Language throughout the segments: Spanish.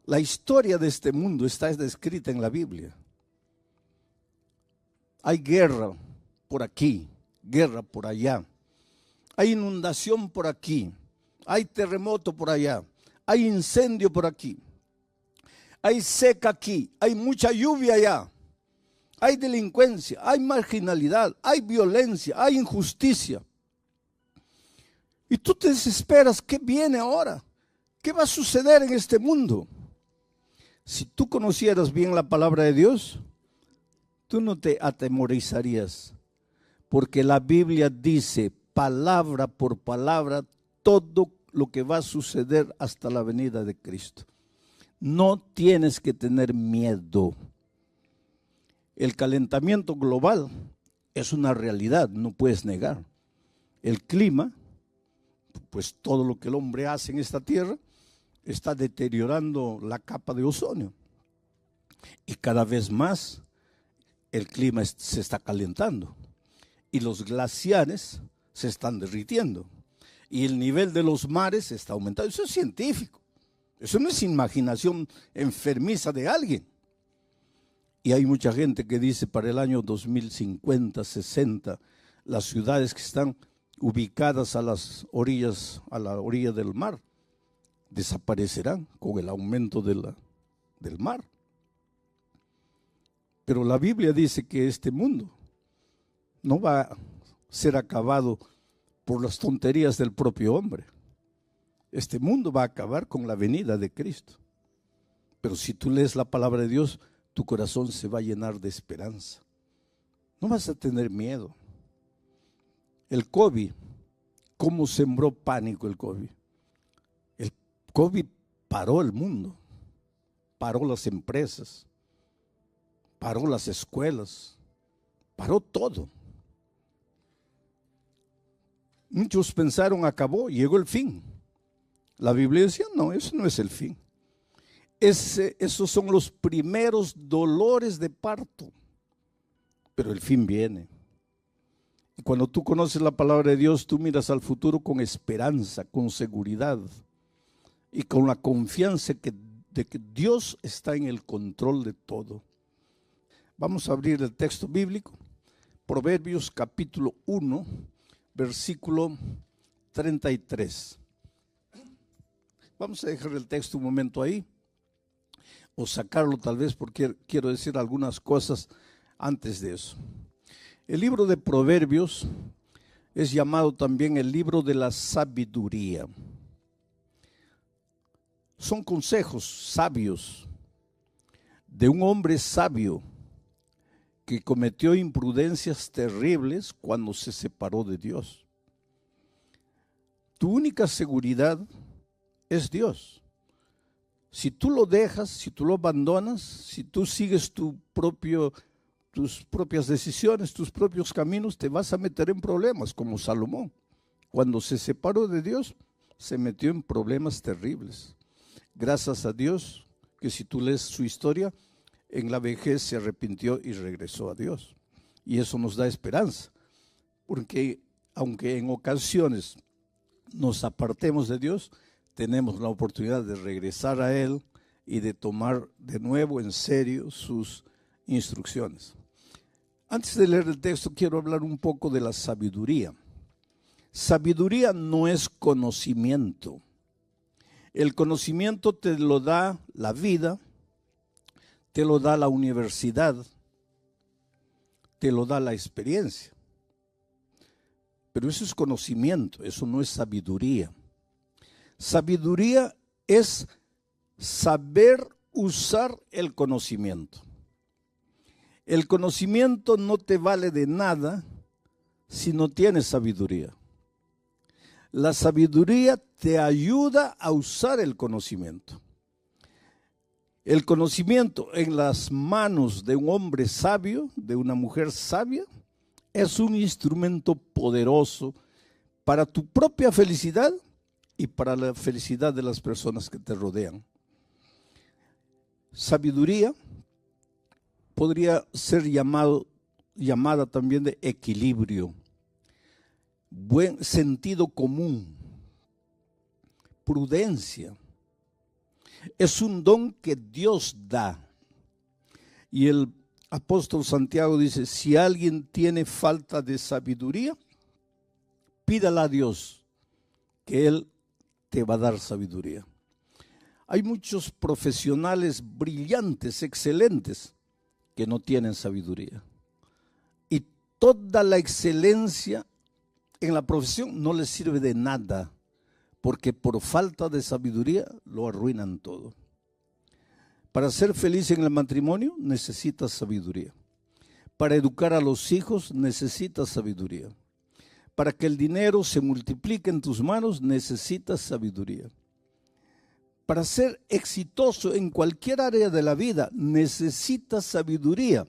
La historia de este mundo está descrita en la Biblia. Hay guerra por aquí, guerra por allá. Hay inundación por aquí, hay terremoto por allá, hay incendio por aquí, hay seca aquí, hay mucha lluvia allá, hay delincuencia, hay marginalidad, hay violencia, hay injusticia. Y tú te desesperas, ¿qué viene ahora? ¿Qué va a suceder en este mundo? Si tú conocieras bien la palabra de Dios, tú no te atemorizarías, porque la Biblia dice palabra por palabra todo lo que va a suceder hasta la venida de Cristo. No tienes que tener miedo. El calentamiento global es una realidad, no puedes negar. El clima, pues todo lo que el hombre hace en esta tierra, está deteriorando la capa de ozono. Y cada vez más el clima se está calentando. Y los glaciares se están derritiendo. Y el nivel de los mares está aumentando. Eso es científico. Eso no es imaginación enfermiza de alguien. Y hay mucha gente que dice para el año 2050, 60, las ciudades que están ubicadas a las orillas, a la orilla del mar, desaparecerán con el aumento del mar. Pero la Biblia dice que este mundo no va a ser acabado por las tonterías del propio hombre. Este mundo va a acabar con la venida de Cristo. Pero si tú lees la palabra de Dios, tu corazón se va a llenar de esperanza. No vas a tener miedo. El COVID, ¿cómo sembró pánico el COVID? El COVID paró el mundo, paró las empresas, paró las escuelas, paró todo. Muchos pensaron acabó, llegó el fin. La Biblia decía, no, eso no es el fin. Esos son los primeros dolores de parto, pero el fin viene. Y cuando tú conoces la palabra de Dios, tú miras al futuro con esperanza, con seguridad y con la confianza de que Dios está en el control de todo. Vamos a abrir el texto bíblico, Proverbios capítulo 1, versículo 33. Vamos a dejar el texto un momento ahí, o sacarlo tal vez porque quiero decir algunas cosas antes de eso. El libro de Proverbios es llamado también el libro de la sabiduría. Son consejos sabios de un hombre sabio que cometió imprudencias terribles cuando se separó de Dios. Tu única seguridad es Dios. Si tú lo dejas, si tú lo abandonas, si tú sigues tus propias decisiones, tus propios caminos, te vas a meter en problemas, como Salomón. Cuando se separó de Dios, se metió en problemas terribles. Gracias a Dios, que si tú lees su historia, en la vejez se arrepintió y regresó a Dios. Y eso nos da esperanza, porque aunque en ocasiones nos apartemos de Dios, tenemos la oportunidad de regresar a Él y de tomar de nuevo en serio sus instrucciones. Antes de leer el texto, quiero hablar un poco de la sabiduría. Sabiduría no es conocimiento. El conocimiento te lo da la vida, te lo da la universidad, te lo da la experiencia. Pero eso es conocimiento, eso no es sabiduría. Sabiduría es saber usar el conocimiento. El conocimiento no te vale de nada si no tienes sabiduría. La sabiduría te ayuda a usar el conocimiento. El conocimiento en las manos de un hombre sabio, de una mujer sabia, es un instrumento poderoso para tu propia felicidad y para la felicidad de las personas que te rodean. Sabiduría podría ser llamada también de equilibrio, buen sentido común, prudencia. Es un don que Dios da. Y el apóstol Santiago dice, si alguien tiene falta de sabiduría, pídala a Dios, que Él te va a dar sabiduría. Hay muchos profesionales brillantes, excelentes, que no tienen sabiduría. Y toda la excelencia en la profesión no les sirve de nada, porque por falta de sabiduría lo arruinan todo. Para ser feliz en el matrimonio necesitas sabiduría. Para educar a los hijos necesitas sabiduría. Para que el dinero se multiplique en tus manos necesitas sabiduría. Para ser exitoso en cualquier área de la vida necesitas sabiduría.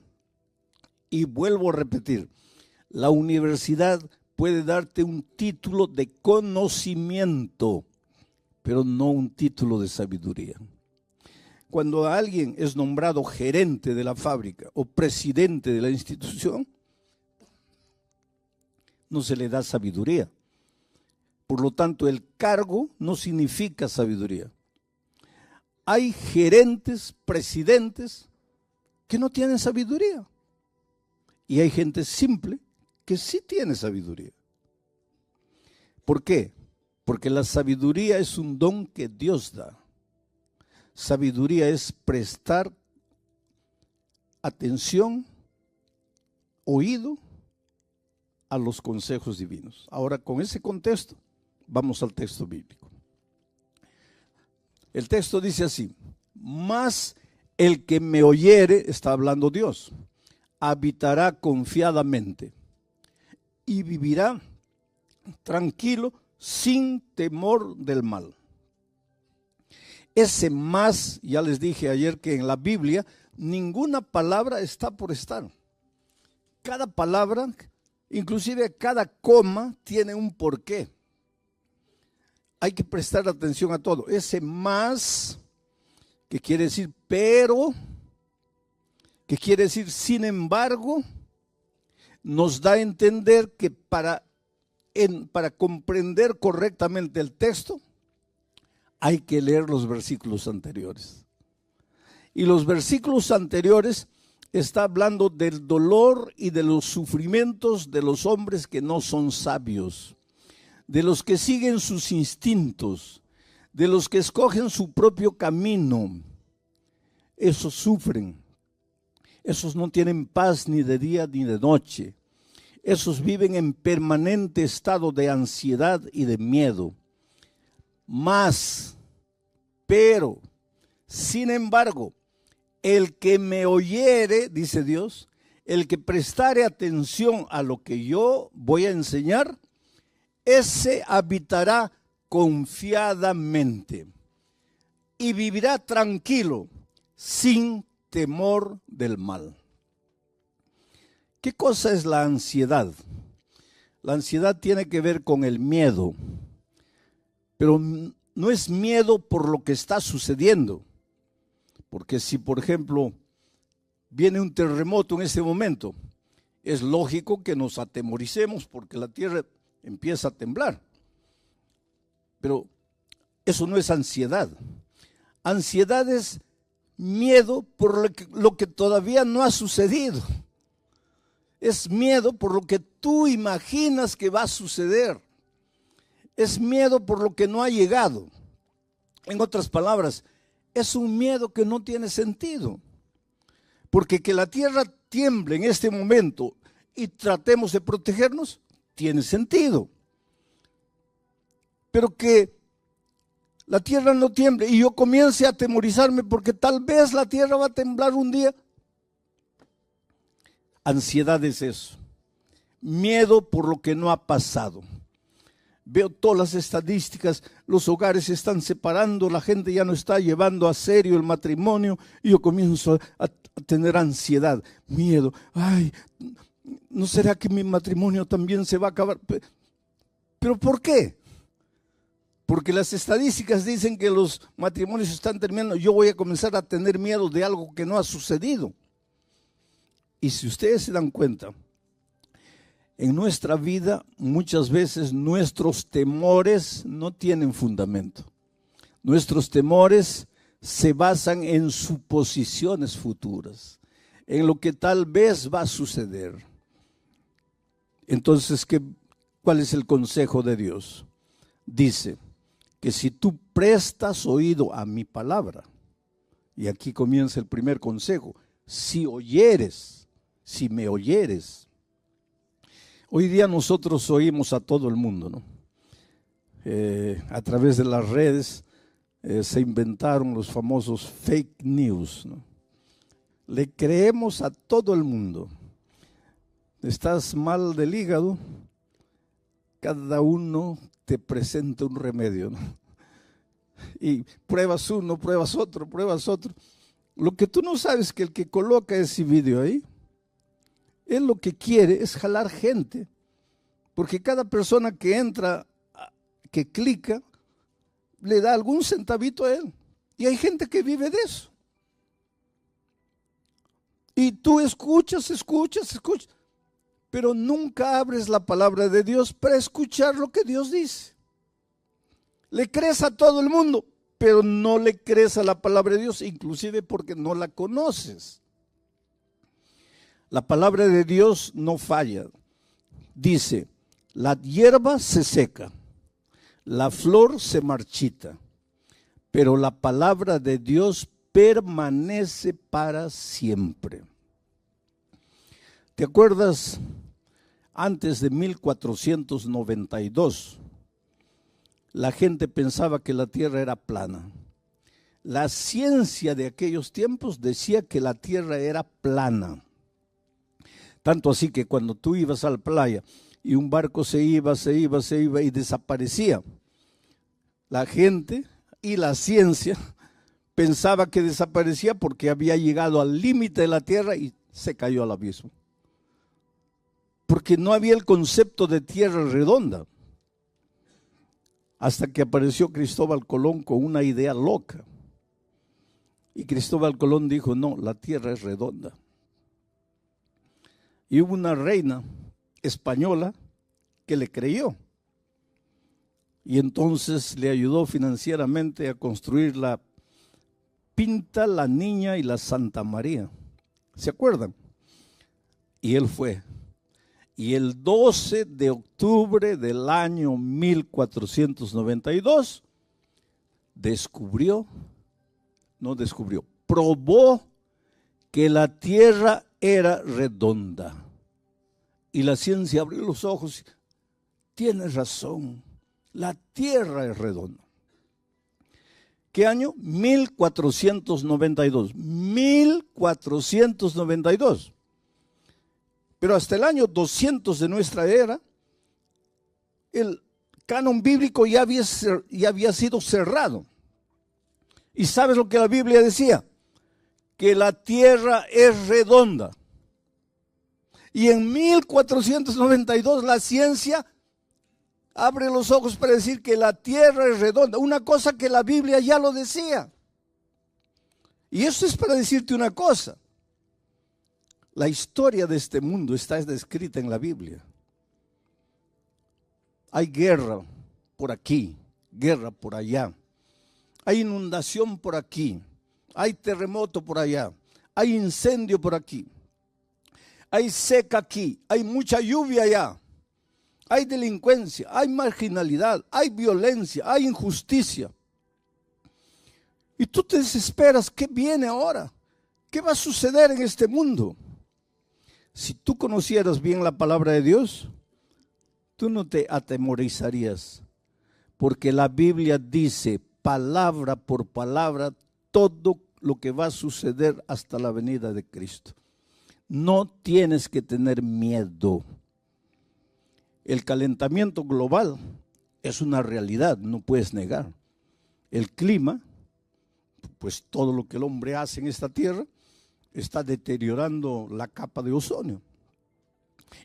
Y vuelvo a repetir, la universidad puede darte un título de conocimiento, pero no un título de sabiduría. Cuando alguien es nombrado gerente de la fábrica o presidente de la institución, no se le da sabiduría. Por lo tanto, el cargo no significa sabiduría. Hay gerentes, presidentes que no tienen sabiduría. Y hay gente simple que sí tiene sabiduría. ¿Por qué? Porque la sabiduría es un don que Dios da. Sabiduría es prestar atención, oído a los consejos divinos. Ahora, con ese contexto, vamos al texto bíblico. El texto dice así, mas el que me oyere, está hablando Dios, habitará confiadamente y vivirá tranquilo sin temor del mal. Ese más, ya les dije ayer que en la Biblia ninguna palabra está por estar. Cada palabra, inclusive cada coma, tiene un porqué. Hay que prestar atención a todo. Ese más, que quiere decir pero, que quiere decir sin embargo, nos da a entender que para comprender correctamente el texto, hay que leer los versículos anteriores. Y los versículos anteriores está hablando del dolor y de los sufrimientos de los hombres que no son sabios, de los que siguen sus instintos, de los que escogen su propio camino. Esos sufren. Esos no tienen paz ni de día ni de noche. Esos viven en permanente estado de ansiedad y de miedo. Mas, pero, sin embargo, el que me oyere, dice Dios, el que prestare atención a lo que yo voy a enseñar, ese habitará confiadamente y vivirá tranquilo, sin temor del mal. ¿Qué cosa es la ansiedad? La ansiedad tiene que ver con el miedo, pero no es miedo por lo que está sucediendo. Porque si, por ejemplo, viene un terremoto en este momento, es lógico que nos atemoricemos porque la tierra empieza a temblar. Pero eso no es ansiedad. Ansiedad es miedo por lo que todavía no ha sucedido. Es miedo por lo que tú imaginas que va a suceder. Es miedo por lo que no ha llegado. En otras palabras, es un miedo que no tiene sentido. Porque que la tierra tiemble en este momento y tratemos de protegernos, tiene sentido. Pero que la tierra no tiemble y yo comience a atemorizarme porque tal vez la tierra va a temblar un día. Ansiedad es eso. Miedo por lo que no ha pasado. Veo todas las estadísticas, los hogares se están separando, la gente ya no está llevando a serio el matrimonio y yo comienzo a tener ansiedad, miedo. Ay, ¿no será que mi matrimonio también se va a acabar? ¿Pero por qué? Porque las estadísticas dicen que los matrimonios están terminando. Yo voy a comenzar a tener miedo de algo que no ha sucedido. Y si ustedes se dan cuenta, en nuestra vida muchas veces nuestros temores no tienen fundamento. Nuestros temores se basan en suposiciones futuras, en lo que tal vez va a suceder. Entonces, ¿cuál es el consejo de Dios? Dice que si tú prestas oído a mi palabra, y aquí comienza el primer consejo, si me oyeres. Hoy día nosotros oímos a todo el mundo, ¿no? A través de las redes se inventaron los famosos fake news, ¿no? Le creemos a todo el mundo. Estás mal del hígado, cada uno te presenta un remedio, ¿no? Y pruebas uno, pruebas otro. Lo que tú no sabes es que el que coloca ese video ahí, él lo que quiere es jalar gente, porque cada persona que entra, que clica, le da algún centavito a él. Y hay gente que vive de eso. Y tú escuchas, pero nunca abres la palabra de Dios para escuchar lo que Dios dice. Le crees a todo el mundo, pero no le crees a la palabra de Dios, inclusive porque no la conoces. La palabra de Dios no falla. Dice, la hierba se seca, la flor se marchita, pero la palabra de Dios permanece para siempre. ¿Te acuerdas? Antes de 1492, la gente pensaba que la tierra era plana. La ciencia de aquellos tiempos decía que la tierra era plana. Tanto así que cuando tú ibas a la playa y un barco se iba y desaparecía, la gente y la ciencia pensaba que desaparecía porque había llegado al límite de la tierra y se cayó al abismo. Porque no había el concepto de tierra redonda. Hasta que apareció Cristóbal Colón con una idea loca. Y Cristóbal Colón dijo, no, la tierra es redonda. Y hubo una reina española que le creyó. Y entonces le ayudó financieramente a construir la Pinta, la Niña y la Santa María. ¿Se acuerdan? Y él fue. Y el 12 de octubre del año 1492 probó que la tierra era redonda. Y la ciencia abrió los ojos. Tienes razón, la tierra es redonda. ¿Qué año? 1492. 1492. Pero hasta el año 200 de nuestra era, el canon bíblico ya había sido cerrado. ¿Y sabes lo que la Biblia decía? Que la tierra es redonda. Y en 1492 la ciencia abre los ojos para decir que la tierra es redonda. Una cosa que la Biblia ya lo decía. Y eso es para decirte una cosa. La historia de este mundo está descrita en la Biblia. Hay guerra por aquí, guerra por allá. Hay inundación por aquí, hay terremoto por allá, hay incendio por aquí, hay seca aquí, hay mucha lluvia allá, hay delincuencia, hay marginalidad, hay violencia, hay injusticia. Y tú te desesperas, ¿qué viene ahora? ¿Qué va a suceder en este mundo? Si tú conocieras bien la palabra de Dios, tú no te atemorizarías, porque la Biblia dice palabra por palabra todo lo que va a suceder hasta la venida de Cristo. No tienes que tener miedo. El calentamiento global es una realidad, no puedes negar. El clima, pues todo lo que el hombre hace en esta tierra, está deteriorando la capa de ozono.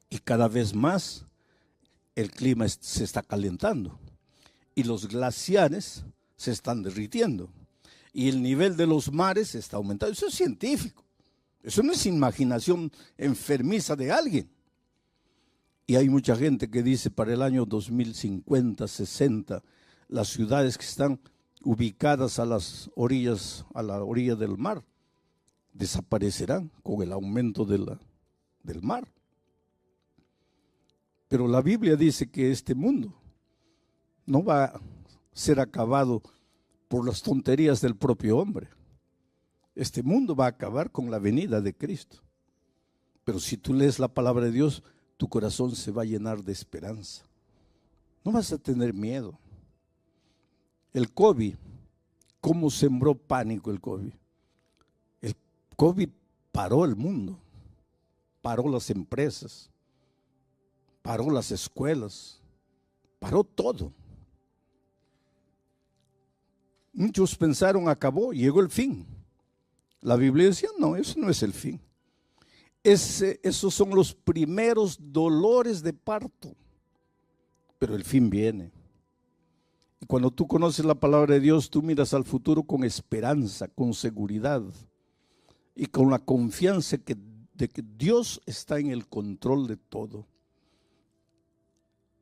Y cada vez más el clima se está calentando. Y los glaciares se están derritiendo. Y el nivel de los mares está aumentando. Eso es científico. Eso no es imaginación enfermiza de alguien. Y hay mucha gente que dice para el año 2050, 60, las ciudades que están ubicadas a las orillas, a la orilla del mar, desaparecerán con el aumento del mar. Pero la Biblia dice que este mundo no va a ser acabado por las tonterías del propio hombre. Este mundo va a acabar con la venida de Cristo. Pero si tú lees la palabra de Dios, tu corazón se va a llenar de esperanza. No vas a tener miedo. El COVID, ¿cómo sembró pánico el COVID? El COVID paró el mundo, paró las empresas, paró las escuelas, paró todo. Muchos pensaron, acabó, llegó el fin. La Biblia decía, no, eso no es el fin. Esos son los primeros dolores de parto, pero el fin viene. Y cuando tú conoces la palabra de Dios, tú miras al futuro con esperanza, con seguridad y con la confianza de que Dios está en el control de todo.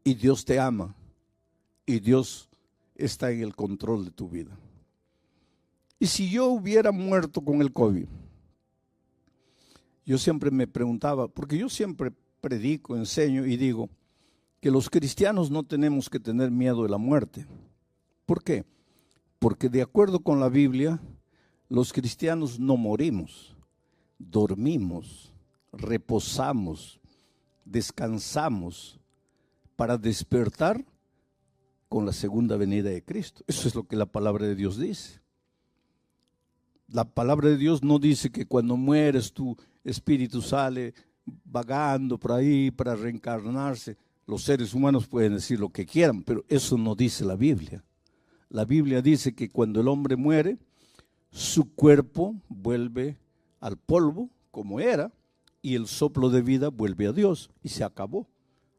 Y Dios te ama y Dios está en el control de tu vida. Y si yo hubiera muerto con el COVID, yo siempre me preguntaba, porque yo siempre predico, enseño y digo que los cristianos no tenemos que tener miedo de la muerte. ¿Por qué? Porque de acuerdo con la Biblia, los cristianos no morimos, dormimos, reposamos, descansamos para despertar con la segunda venida de Cristo. Eso es lo que la palabra de Dios dice. La palabra de Dios no dice que cuando mueres tu espíritu sale vagando por ahí para reencarnarse. Los seres humanos pueden decir lo que quieran, pero eso no dice la Biblia. La Biblia dice que cuando el hombre muere, su cuerpo vuelve al polvo como era y el soplo de vida vuelve a Dios y se acabó.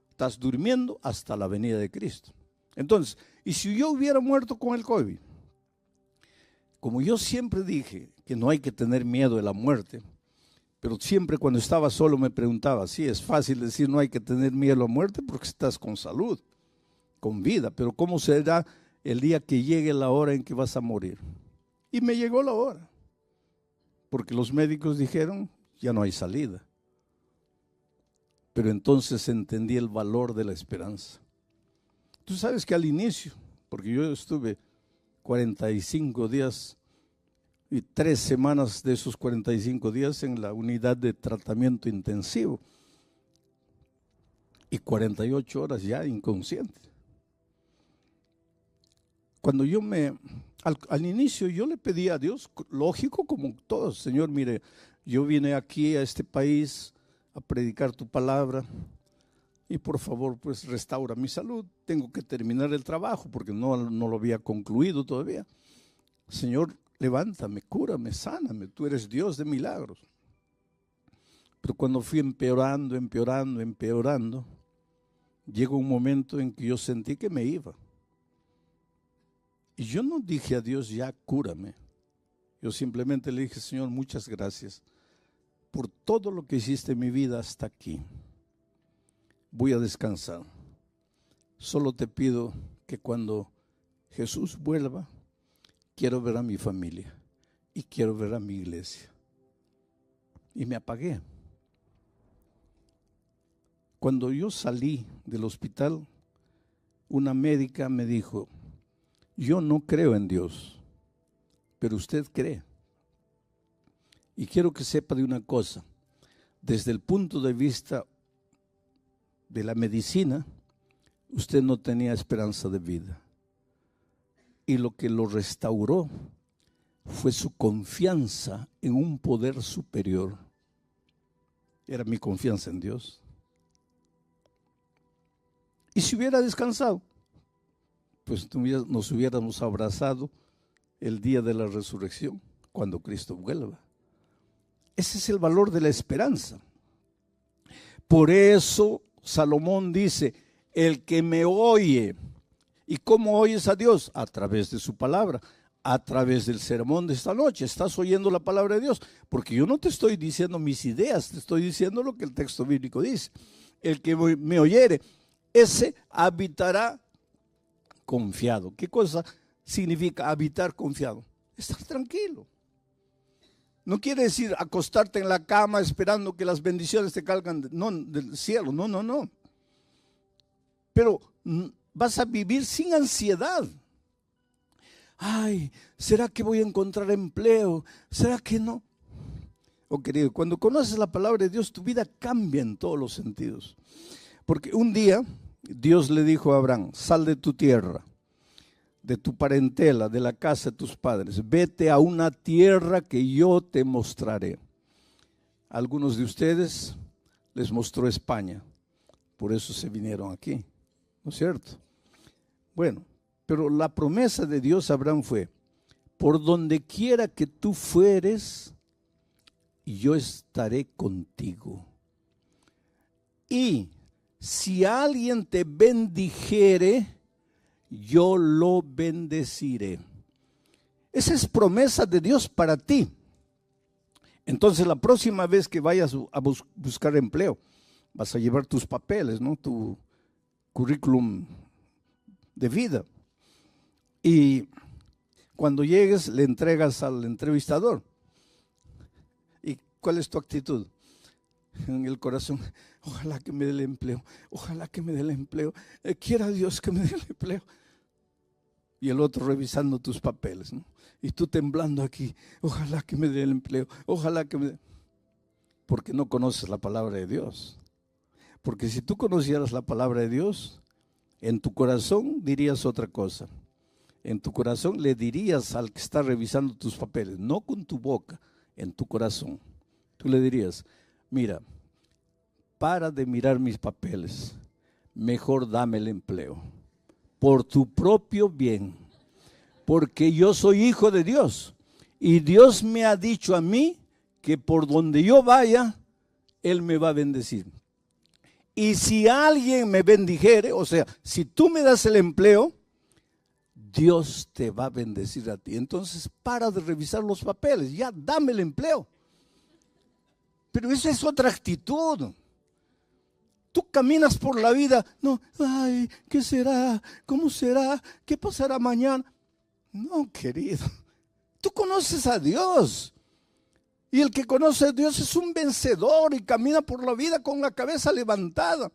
Estás durmiendo hasta la venida de Cristo. Entonces, ¿y si yo hubiera muerto con el COVID? Como yo siempre dije que no hay que tener miedo de la muerte, pero siempre cuando estaba solo me preguntaba, sí, es fácil decir no hay que tener miedo a la muerte porque estás con salud, con vida, pero ¿cómo será el día que llegue la hora en que vas a morir? Y me llegó la hora, porque los médicos dijeron, ya no hay salida. Pero entonces entendí el valor de la esperanza. Tú sabes que al inicio, porque yo estuve 45 días y 3 semanas de esos 45 días en la unidad de tratamiento intensivo y 48 horas ya inconsciente. Cuando yo al inicio yo le pedí a Dios, lógico como todos, Señor, mire, yo vine aquí a este país a predicar tu palabra y por favor pues restaura mi salud, tengo que terminar el trabajo porque no lo había concluido todavía. Señor, levántame, cúrame, sáname, tú eres Dios de milagros. Pero cuando fui empeorando, llegó un momento en que yo sentí que me iba. Y yo no dije a Dios, ya cúrame. Yo simplemente le dije, Señor, muchas gracias por todo lo que hiciste en mi vida hasta aquí. Voy a descansar. Solo te pido que cuando Jesús vuelva, quiero ver a mi familia y quiero ver a mi iglesia. Y me apagué. Cuando yo salí del hospital, una médica me dijo, yo no creo en Dios, pero usted cree. Y quiero que sepa de una cosa, desde el punto de vista de la medicina, usted no tenía esperanza de vida. Y lo que lo restauró fue su confianza en un poder superior. Era mi confianza en Dios. Y si hubiera descansado, pues nos hubiéramos abrazado el día de la resurrección, cuando Cristo vuelva. Ese es el valor de la esperanza. Por eso Salomón dice, el que me oye. ¿Y cómo oyes a Dios? A través de su palabra, a través del sermón de esta noche. Estás oyendo la palabra de Dios, porque yo no te estoy diciendo mis ideas, te estoy diciendo lo que el texto bíblico dice. El que me oyere, ese habitará confiado. ¿Qué cosa significa habitar confiado. Estar tranquilo. No quiere decir acostarte en la cama esperando que las bendiciones te caigan del cielo. No, no, no. Pero vas a vivir sin ansiedad. Ay, ¿será que voy a encontrar empleo? ¿Será que no? Oh, querido, cuando conoces la palabra de Dios, tu vida cambia en todos los sentidos. Porque un día Dios le dijo a Abraham: sal de tu tierra, de tu parentela, de la casa de tus padres, vete a una tierra que yo te mostraré. A algunos de ustedes les mostró España, por eso se vinieron aquí, ¿no es cierto? Bueno, pero la promesa de Dios a Abraham fue: por donde quiera que tú fueres, yo estaré contigo. Y si alguien te bendijere, yo lo bendeciré. Esa es promesa de Dios para ti. Entonces la próxima vez que vayas a buscar empleo, vas a llevar tus papeles, ¿no? Tu currículum de vida. Y cuando llegues le entregas al entrevistador. ¿Y cuál es tu actitud? En el corazón: ojalá que me dé el empleo, ojalá que me dé el empleo, quiera Dios que me dé el empleo. Y el otro revisando tus papeles, ¿no? Y tú temblando aquí: ojalá que me dé el empleo, ojalá que me dé. Porque no conoces la palabra de Dios. Porque si tú conocieras la palabra de Dios, en tu corazón dirías otra cosa. En tu corazón le dirías al que está revisando tus papeles, no con tu boca, en tu corazón. Tú le dirías: mira, para de mirar mis papeles, mejor dame el empleo, por tu propio bien, porque yo soy hijo de Dios, y Dios me ha dicho a mí que por donde yo vaya, Él me va a bendecir. Y si alguien me bendijere, o sea, si tú me das el empleo, Dios te va a bendecir a ti. Entonces para de revisar los papeles, ya dame el empleo. Pero esa es otra actitud. Tú caminas por la vida, no, ay, ¿qué será? ¿Cómo será? ¿Qué pasará mañana? No, querido, tú conoces a Dios. Y el que conoce a Dios es un vencedor y camina por la vida con la cabeza levantada.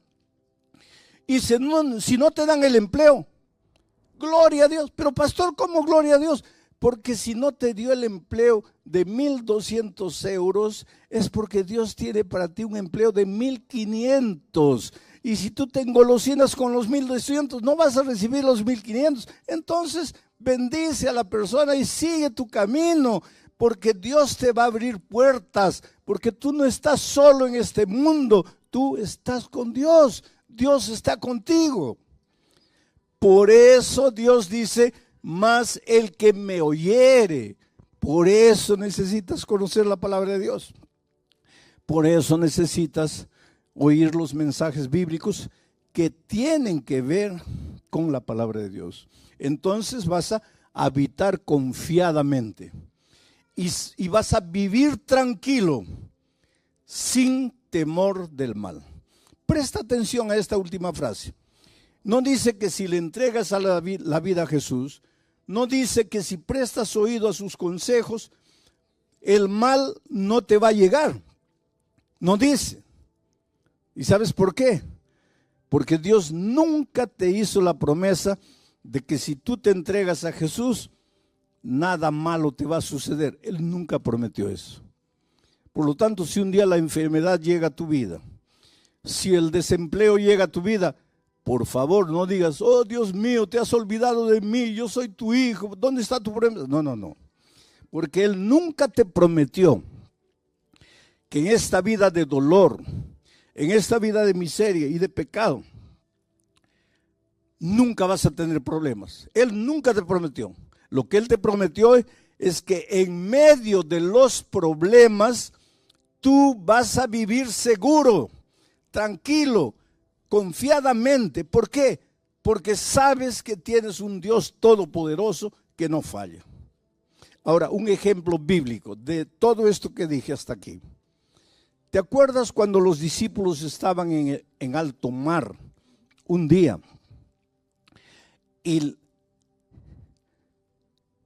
Y si no te dan el empleo, gloria a Dios. Pero pastor, ¿cómo gloria a Dios? Porque si no te dio el empleo de 1,200 euros, es porque Dios tiene para ti un empleo de 1,500. Y si tú te engolosinas con los 1,200, no vas a recibir los 1,500. Entonces bendice a la persona y sigue tu camino, porque Dios te va a abrir puertas, porque tú no estás solo en este mundo, tú estás con Dios. Dios está contigo. Por eso Dios dice: mas el que me oyere. Por eso necesitas conocer la palabra de Dios. Por eso necesitas oír los mensajes bíblicos que tienen que ver con la palabra de Dios. Entonces vas a habitar confiadamente y vas a vivir tranquilo, sin temor del mal. Presta atención a esta última frase. No dice que si le entregas a la vida a Jesús, no dice que si prestas oído a sus consejos, el mal no te va a llegar. No dice. ¿Y sabes por qué? Porque Dios nunca te hizo la promesa de que si tú te entregas a Jesús, nada malo te va a suceder. Él nunca prometió eso. Por lo tanto, si un día la enfermedad llega a tu vida, si el desempleo llega a tu vida, por favor, no digas: oh Dios mío, te has olvidado de mí, yo soy tu hijo, ¿dónde está tu promesa? No, no, no. Porque Él nunca te prometió que en esta vida de dolor, en esta vida de miseria y de pecado, nunca vas a tener problemas. Él nunca te prometió. Lo que Él te prometió es que en medio de los problemas, tú vas a vivir seguro, tranquilo, confiadamente. ¿Por qué? Porque sabes que tienes un Dios todopoderoso que no falla. Ahora, un ejemplo bíblico de todo esto que dije hasta aquí. ¿Te acuerdas cuando los discípulos estaban en alto mar un día? Y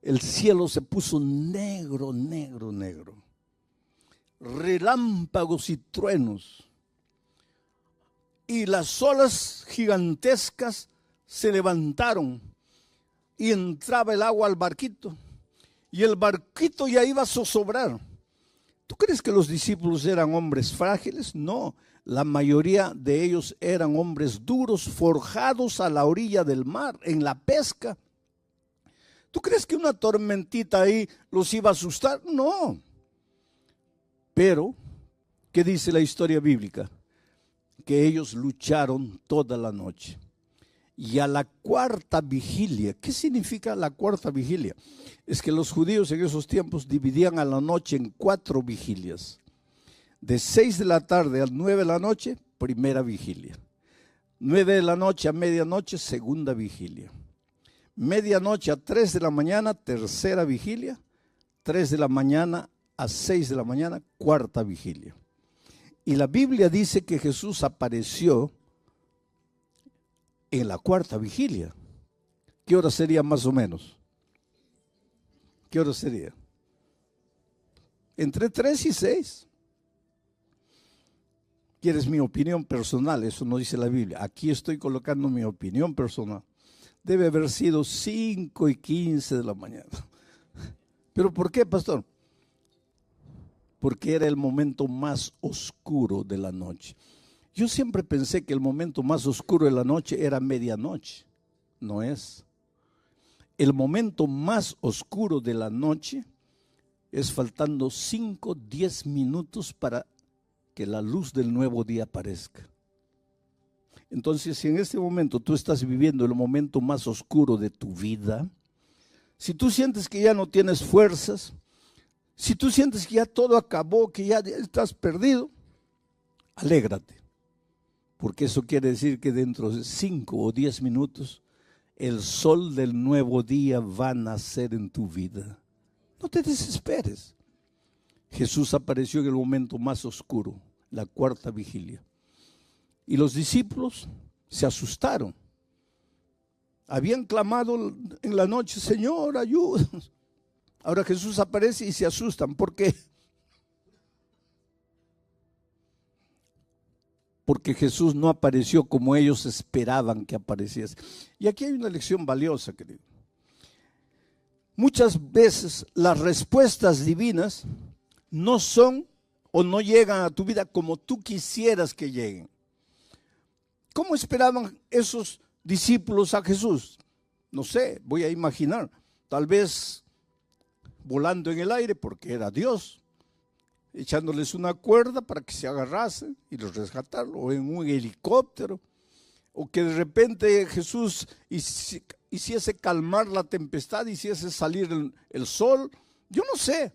el cielo se puso negro, negro, negro. Relámpagos y truenos. Y las olas gigantescas se levantaron y entraba el agua al barquito. Y el barquito ya iba a zozobrar. ¿Tú crees que los discípulos eran hombres frágiles? No, la mayoría de ellos eran hombres duros, forjados a la orilla del mar, en la pesca. ¿Tú crees que una tormentita ahí los iba a asustar? No. Pero, ¿qué dice la historia bíblica? Que ellos lucharon toda la noche. Y a la cuarta vigilia, ¿qué significa la cuarta vigilia? Es que los judíos en esos tiempos dividían a la noche en 4 vigilias. De 6 de la tarde a 9 de la noche, primera vigilia. 9 de la noche a medianoche, segunda vigilia. Medianoche a 3 de la mañana, tercera vigilia. 3 de la mañana a 6 de la mañana, cuarta vigilia. Y la Biblia dice que Jesús apareció en la cuarta vigilia. ¿Qué hora sería más o menos? ¿Qué hora sería? Entre 3 y 6. ¿Quieres mi opinión personal? Eso no dice la Biblia. Aquí estoy colocando mi opinión personal. Debe haber sido 5 y 15 de la mañana. ¿Pero por qué, pastor? Porque era el momento más oscuro de la noche. Yo siempre pensé que el momento más oscuro de la noche era medianoche. No es. El momento más oscuro de la noche es faltando 5, 10 minutos para que la luz del nuevo día aparezca. Entonces, si en este momento tú estás viviendo el momento más oscuro de tu vida, si tú sientes que ya no tienes fuerzas, si tú sientes que ya todo acabó, que ya estás perdido, alégrate. Porque eso quiere decir que dentro de 5 o 10 minutos el sol del nuevo día va a nacer en tu vida. No te desesperes. Jesús apareció en el momento más oscuro, la cuarta vigilia. Y los discípulos se asustaron. Habían clamado en la noche, Señor, ayúdanos. Ahora Jesús aparece y se asustan. ¿Por qué? Porque Jesús no apareció como ellos esperaban que apareciese. Y aquí hay una lección valiosa, querido. Muchas veces las respuestas divinas no son o no llegan a tu vida como tú quisieras que lleguen. ¿Cómo esperaban esos discípulos a Jesús? No sé, voy a imaginar. Tal vez volando en el aire porque era Dios, echándoles una cuerda para que se agarrasen y los rescataron, o en un helicóptero, o que de repente Jesús hiciese calmar la tempestad, hiciese salir el sol. Yo no sé.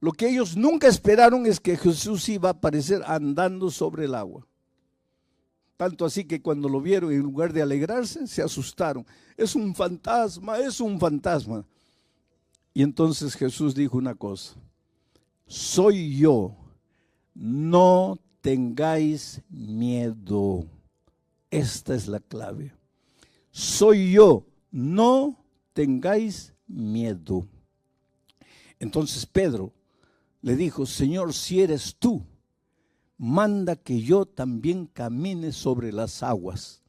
Lo que ellos nunca esperaron es que Jesús iba a aparecer andando sobre el agua. Tanto así que cuando lo vieron, en lugar de alegrarse, se asustaron. Es un fantasma, es un fantasma. Y entonces Jesús dijo una cosa: soy yo, no tengáis miedo. Esta es la clave. Soy yo, no tengáis miedo. Entonces Pedro le dijo: Señor, si eres tú, manda que yo también camine sobre las aguas.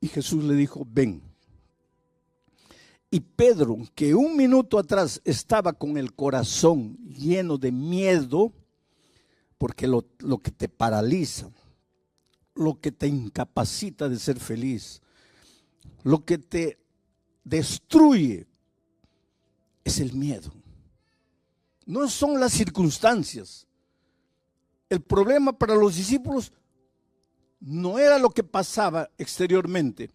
Y Jesús le dijo: ven. Y Pedro, que un minuto atrás estaba con el corazón lleno de miedo, porque lo que te paraliza, lo que te incapacita de ser feliz, lo que te destruye, es el miedo. No son las circunstancias. El problema para los discípulos no era lo que pasaba exteriormente.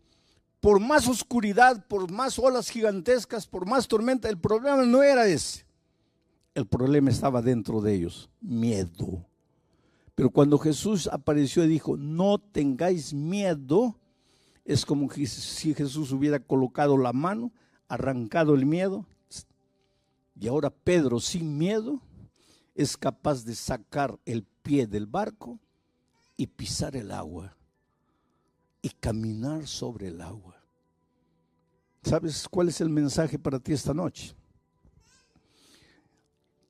Por más oscuridad, por más olas gigantescas, por más tormenta, el problema no era ese. El problema estaba dentro de ellos, miedo. Pero cuando Jesús apareció y dijo: no tengáis miedo, es como si Jesús hubiera colocado la mano, arrancado el miedo. Y ahora Pedro, sin miedo, es capaz de sacar el pie del barco y pisar el agua y caminar sobre el agua. ¿Sabes cuál es el mensaje para ti esta noche?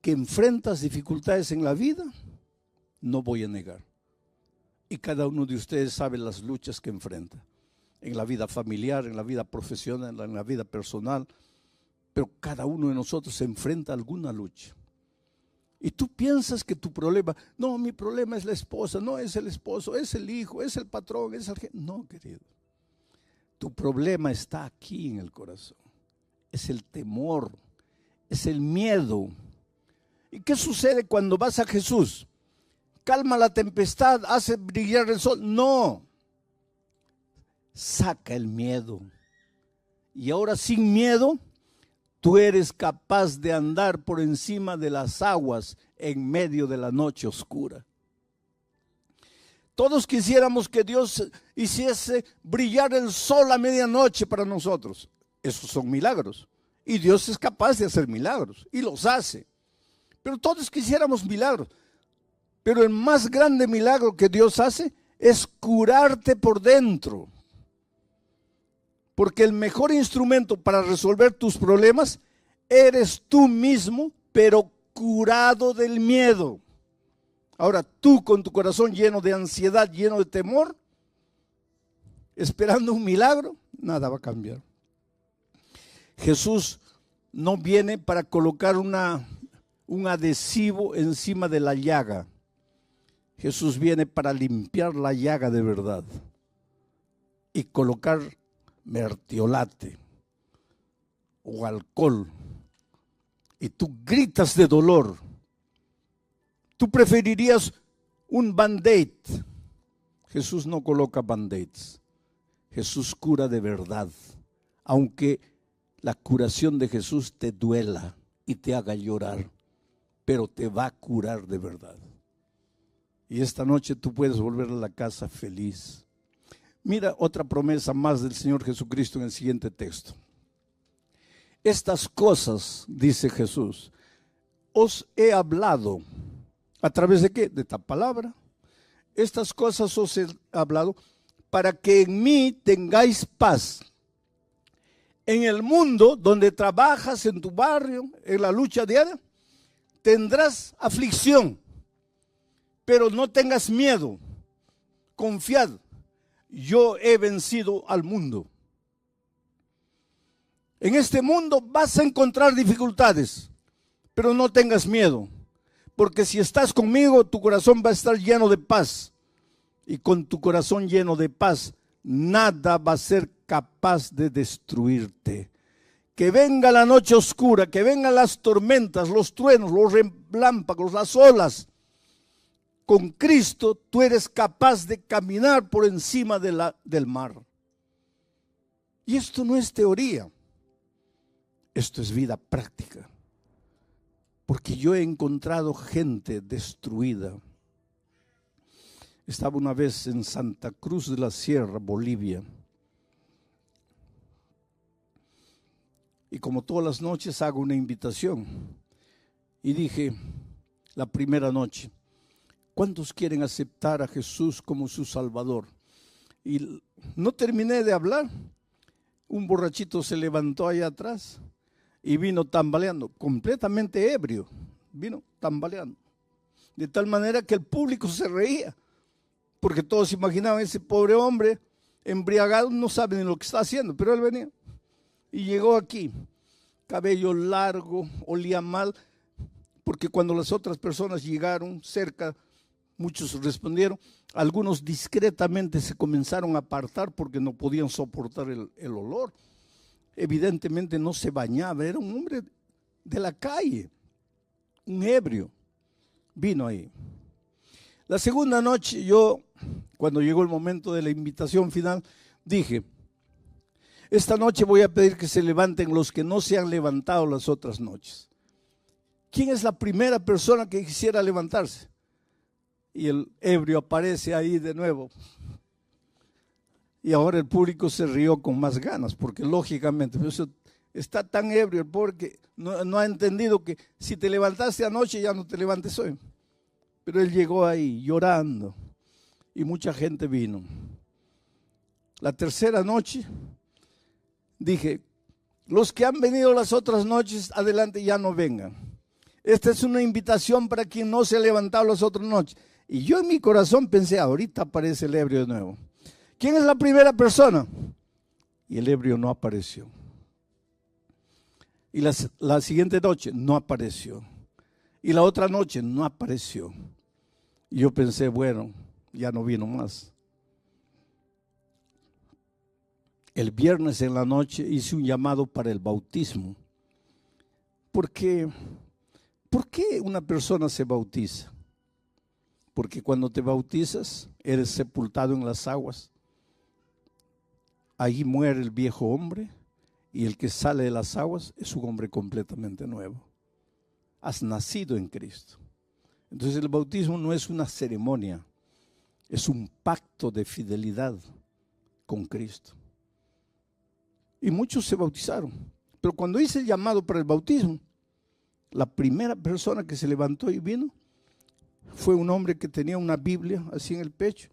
Que enfrentas dificultades en la vida, no voy a negar. Y cada uno de ustedes sabe las luchas que enfrenta. En la vida familiar, en la vida profesional, en la vida personal. Pero cada uno de nosotros se enfrenta a alguna lucha. Y tú piensas que tu problema, no, mi problema es la esposa, no es el esposo, es el hijo, es el patrón, es el jefe. No, querido. Tu problema está aquí en el corazón. Es el temor, es el miedo. ¿Y qué sucede cuando vas a Jesús? Calma la tempestad, hace brillar el sol. No. Saca el miedo. Y ahora sin miedo, tú eres capaz de andar por encima de las aguas en medio de la noche oscura. Todos quisiéramos que Dios hiciese brillar el sol a medianoche para nosotros. Esos son milagros. Y Dios es capaz de hacer milagros. Y los hace. Pero todos quisiéramos milagros. Pero el más grande milagro que Dios hace es curarte por dentro. Porque el mejor instrumento para resolver tus problemas eres tú mismo, pero curado del miedo. Ahora tú con tu corazón lleno de ansiedad, lleno de temor, esperando un milagro, nada va a cambiar. Jesús no viene para colocar un adhesivo encima de la llaga. Jesús viene para limpiar la llaga de verdad y colocar mertiolate o alcohol. Y tú gritas de dolor. Tú preferirías un band-aid. Jesús no coloca band-aids. Jesús cura de verdad. Aunque la curación de Jesús te duela y te haga llorar, pero te va a curar de verdad. Y esta noche tú puedes volver a la casa feliz. Mira otra promesa más del Señor Jesucristo en el siguiente texto. Estas cosas, dice Jesús, os he hablado. ¿A través de qué? De esta palabra. Estas cosas os he hablado para que en mí tengáis paz. En el mundo donde trabajas, en tu barrio, en la lucha diaria, tendrás aflicción. Pero no tengas miedo. Confiad. Yo he vencido al mundo. En este mundo vas a encontrar dificultades, pero no tengas miedo, porque si estás conmigo, tu corazón va a estar lleno de paz. Y con tu corazón lleno de paz, nada va a ser capaz de destruirte. Que venga la noche oscura, que vengan las tormentas, los truenos, los relámpagos, las olas. Con Cristo tú eres capaz de caminar por encima del mar. Y esto no es teoría. Esto es vida práctica. Porque yo he encontrado gente destruida. Estaba una vez en Santa Cruz de la Sierra, Bolivia. Y como todas las noches hago una invitación. Y dije, la primera noche, ¿cuántos quieren aceptar a Jesús como su Salvador? Y no terminé de hablar. Un borrachito se levantó allá atrás y vino tambaleando, completamente ebrio. Vino tambaleando. De tal manera que el público se reía. Porque todos imaginaban ese pobre hombre embriagado, no sabe ni lo que está haciendo, pero él venía. Y llegó aquí, cabello largo, olía mal, porque cuando las otras personas llegaron cerca, muchos respondieron, algunos discretamente se comenzaron a apartar porque no podían soportar el olor. Evidentemente no se bañaba, era un hombre de la calle, un ebrio, vino ahí. La segunda noche yo, cuando llegó el momento de la invitación final, dije, esta noche voy a pedir que se levanten los que no se han levantado las otras noches. ¿Quién es la primera persona que quisiera levantarse? Y el ebrio aparece ahí de nuevo. Y ahora el público se rió con más ganas, porque lógicamente está tan ebrio el pobre que no ha entendido que si te levantaste anoche ya no te levantes hoy. Pero él llegó ahí llorando y mucha gente vino. La tercera noche dije, Los que han venido las otras noches, adelante, ya no vengan. Esta es una invitación para quien no se ha levantado las otras noches. Y yo en mi corazón pensé, ahorita aparece el ebrio de nuevo. ¿Quién es la primera persona? Y el ebrio no apareció. Y la siguiente noche no apareció. Y la otra noche no apareció. Y yo pensé, bueno, ya no vino más. El viernes en la noche hice un llamado para el bautismo. ¿Por qué una persona se bautiza? Porque cuando te bautizas, eres sepultado en las aguas. Ahí muere el viejo hombre y el que sale de las aguas es un hombre completamente nuevo. Has nacido en Cristo. Entonces el bautismo no es una ceremonia, es un pacto de fidelidad con Cristo. Y muchos se bautizaron. Pero cuando hice el llamado para el bautismo, la primera persona que se levantó y vino fue un hombre que tenía una Biblia así en el pecho.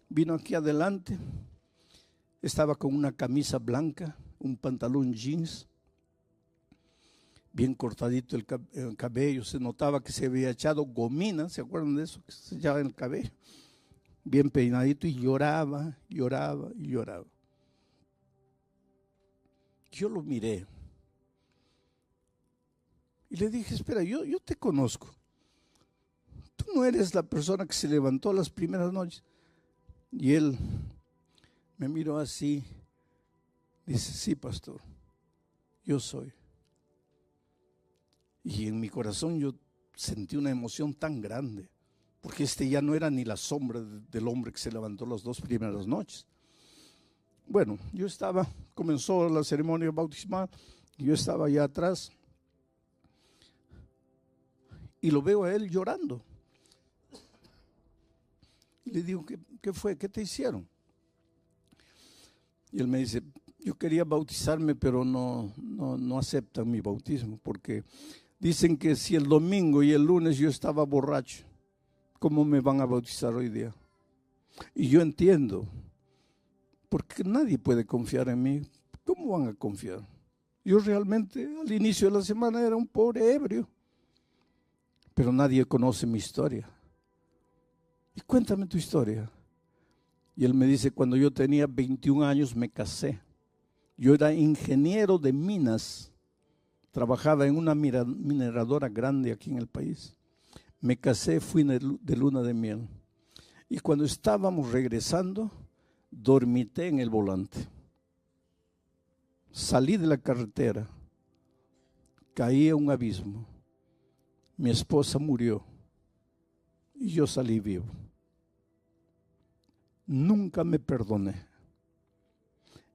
Vino aquí adelante. Estaba con una camisa blanca, un pantalón jeans, bien cortadito el cabello. Se notaba que se había echado gomina, ¿se acuerdan de eso? Que se echaba en el cabello. Bien peinadito y lloraba, lloraba y lloraba. Yo lo miré y le dije, espera, yo te conozco. Tú no eres la persona que se levantó las primeras noches. Y él me miró así, dice, sí, pastor, yo soy. Y en mi corazón yo sentí una emoción tan grande, porque este ya no era ni la sombra del hombre que se levantó las 2 primeras noches. Bueno, comenzó la ceremonia bautismal, yo estaba allá atrás y lo veo a él llorando. Y le digo, ¿qué fue? ¿Qué te hicieron? Y él me dice, yo quería bautizarme, pero no aceptan mi bautismo, porque dicen que si el domingo y el lunes yo estaba borracho, ¿cómo me van a bautizar hoy día? Y yo entiendo, porque nadie puede confiar en mí. ¿Cómo van a confiar? Yo realmente al inicio de la semana era un pobre ebrio, pero nadie conoce mi historia. Y cuéntame tu historia. Y él me dice, cuando yo tenía 21 años me casé. Yo era ingeniero de minas, trabajaba en una mineradora grande aquí en el país. Me casé, fui de luna de miel. Y cuando estábamos regresando, dormité en el volante. Salí de la carretera, caí a un abismo. Mi esposa murió y yo salí vivo. Nunca me perdoné.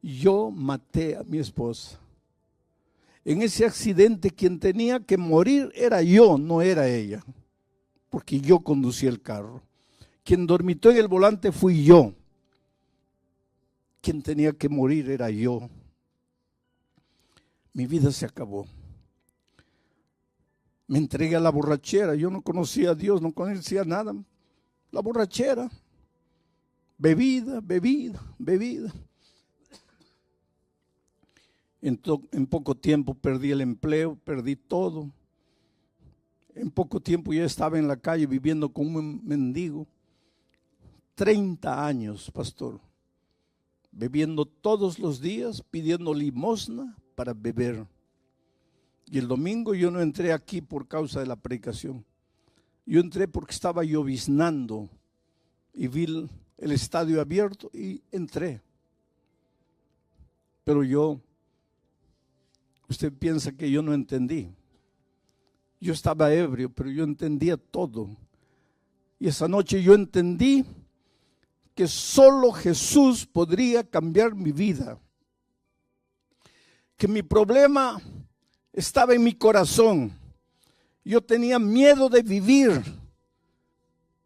Yo maté a mi esposa. En ese accidente quien tenía que morir era yo, no era ella, porque yo conducía el carro. Quien dormitó en el volante fui yo. Quien tenía que morir era yo. Mi vida se acabó. Me entregué a la borrachera. Yo no conocía a Dios, no conocía nada. La borrachera. Bebida. En poco tiempo perdí el empleo, perdí todo. En poco tiempo ya estaba en la calle viviendo como un mendigo. 30 años, pastor, bebiendo todos los días, pidiendo limosna para beber. Y el domingo yo no entré aquí por causa de la predicación. Yo entré porque estaba lloviznando y vi el estadio abierto y entré. Pero usted piensa que yo no entendí. Yo estaba ebrio, pero yo entendía todo. Y esa noche yo entendí que solo Jesús podría cambiar mi vida. Que mi problema estaba en mi corazón. Yo tenía miedo de vivir.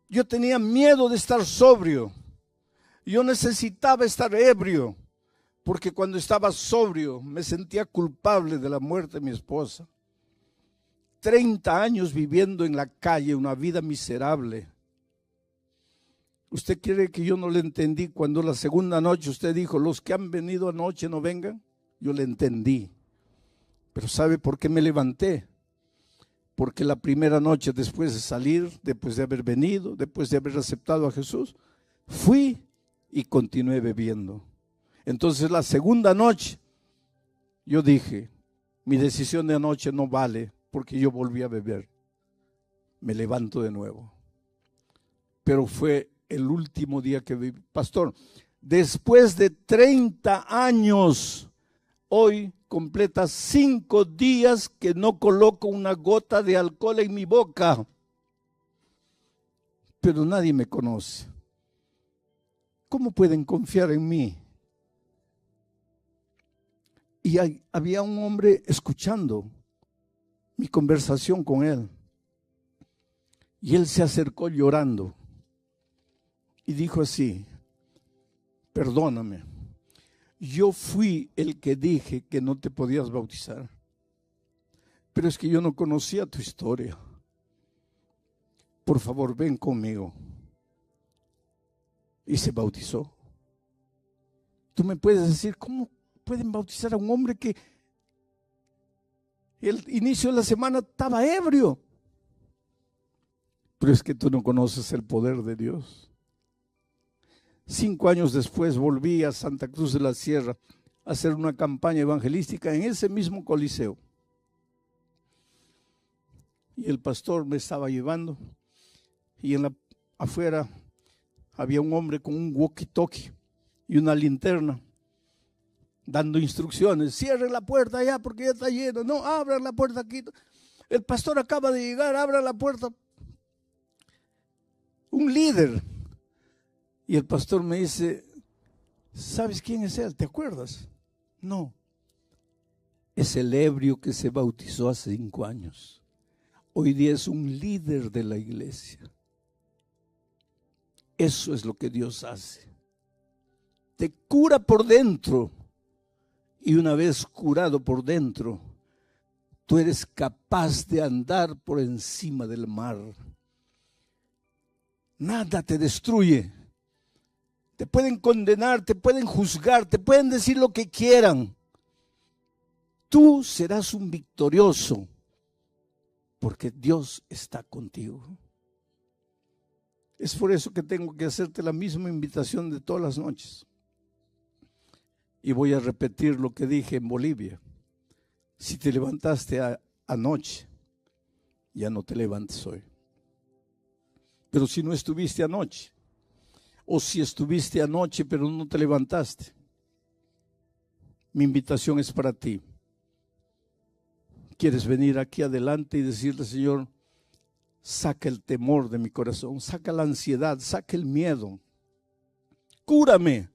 Yo tenía miedo de estar sobrio. Yo necesitaba estar ebrio, porque cuando estaba sobrio me sentía culpable de la muerte de mi esposa. 30 años viviendo en la calle, una vida miserable. ¿Usted quiere que yo no le entendí cuando la segunda noche usted dijo, los que han venido anoche no vengan? Yo le entendí. Pero ¿sabe por qué me levanté? Porque la primera noche después de salir, después de haber venido, después de haber aceptado a Jesús, fui y continué bebiendo. Entonces la segunda noche yo dije, mi decisión de anoche no vale porque yo volví a beber. Me levanto de nuevo. Pero fue el último día que viví. Pastor, después de 30 años, hoy completa 5 días que no coloco una gota de alcohol en mi boca. Pero nadie me conoce. ¿Cómo pueden confiar en mí? Y había un hombre escuchando mi conversación con él. Y él se acercó llorando y dijo así, perdóname, yo fui el que dije que no te podías bautizar, pero es que yo no conocía tu historia. Por favor, ven conmigo. Y se bautizó. Tú me puedes decir, ¿cómo pueden bautizar a un hombre que el inicio de la semana estaba ebrio? Pero es que tú no conoces el poder de Dios. 5 años después volví a Santa Cruz de la Sierra a hacer una campaña evangelística en ese mismo coliseo. Y el pastor me estaba llevando y afuera había un hombre con un walkie-talkie y una linterna dando instrucciones. Cierren la puerta allá porque ya está lleno. No, abran la puerta aquí. El pastor acaba de llegar, abran la puerta. Un líder. Y el pastor me dice, ¿sabes quién es él? ¿Te acuerdas? No. Es el ebrio que se bautizó hace 5 años. Hoy día es un líder de la iglesia. Eso es lo que Dios hace. Te cura por dentro. Y una vez curado por dentro, tú eres capaz de andar por encima del mar. Nada te destruye. Te pueden condenar, te pueden juzgar, te pueden decir lo que quieran. Tú serás un victorioso porque Dios está contigo. Es por eso que tengo que hacerte la misma invitación de todas las noches. Y voy a repetir lo que dije en Bolivia. Si te levantaste anoche, ya no te levantes hoy. Pero si no estuviste anoche, o si estuviste anoche pero no te levantaste, mi invitación es para ti. ¿Quieres venir aquí adelante y decirle, Señor, saca el temor de mi corazón, saca la ansiedad, saca el miedo, cúrame,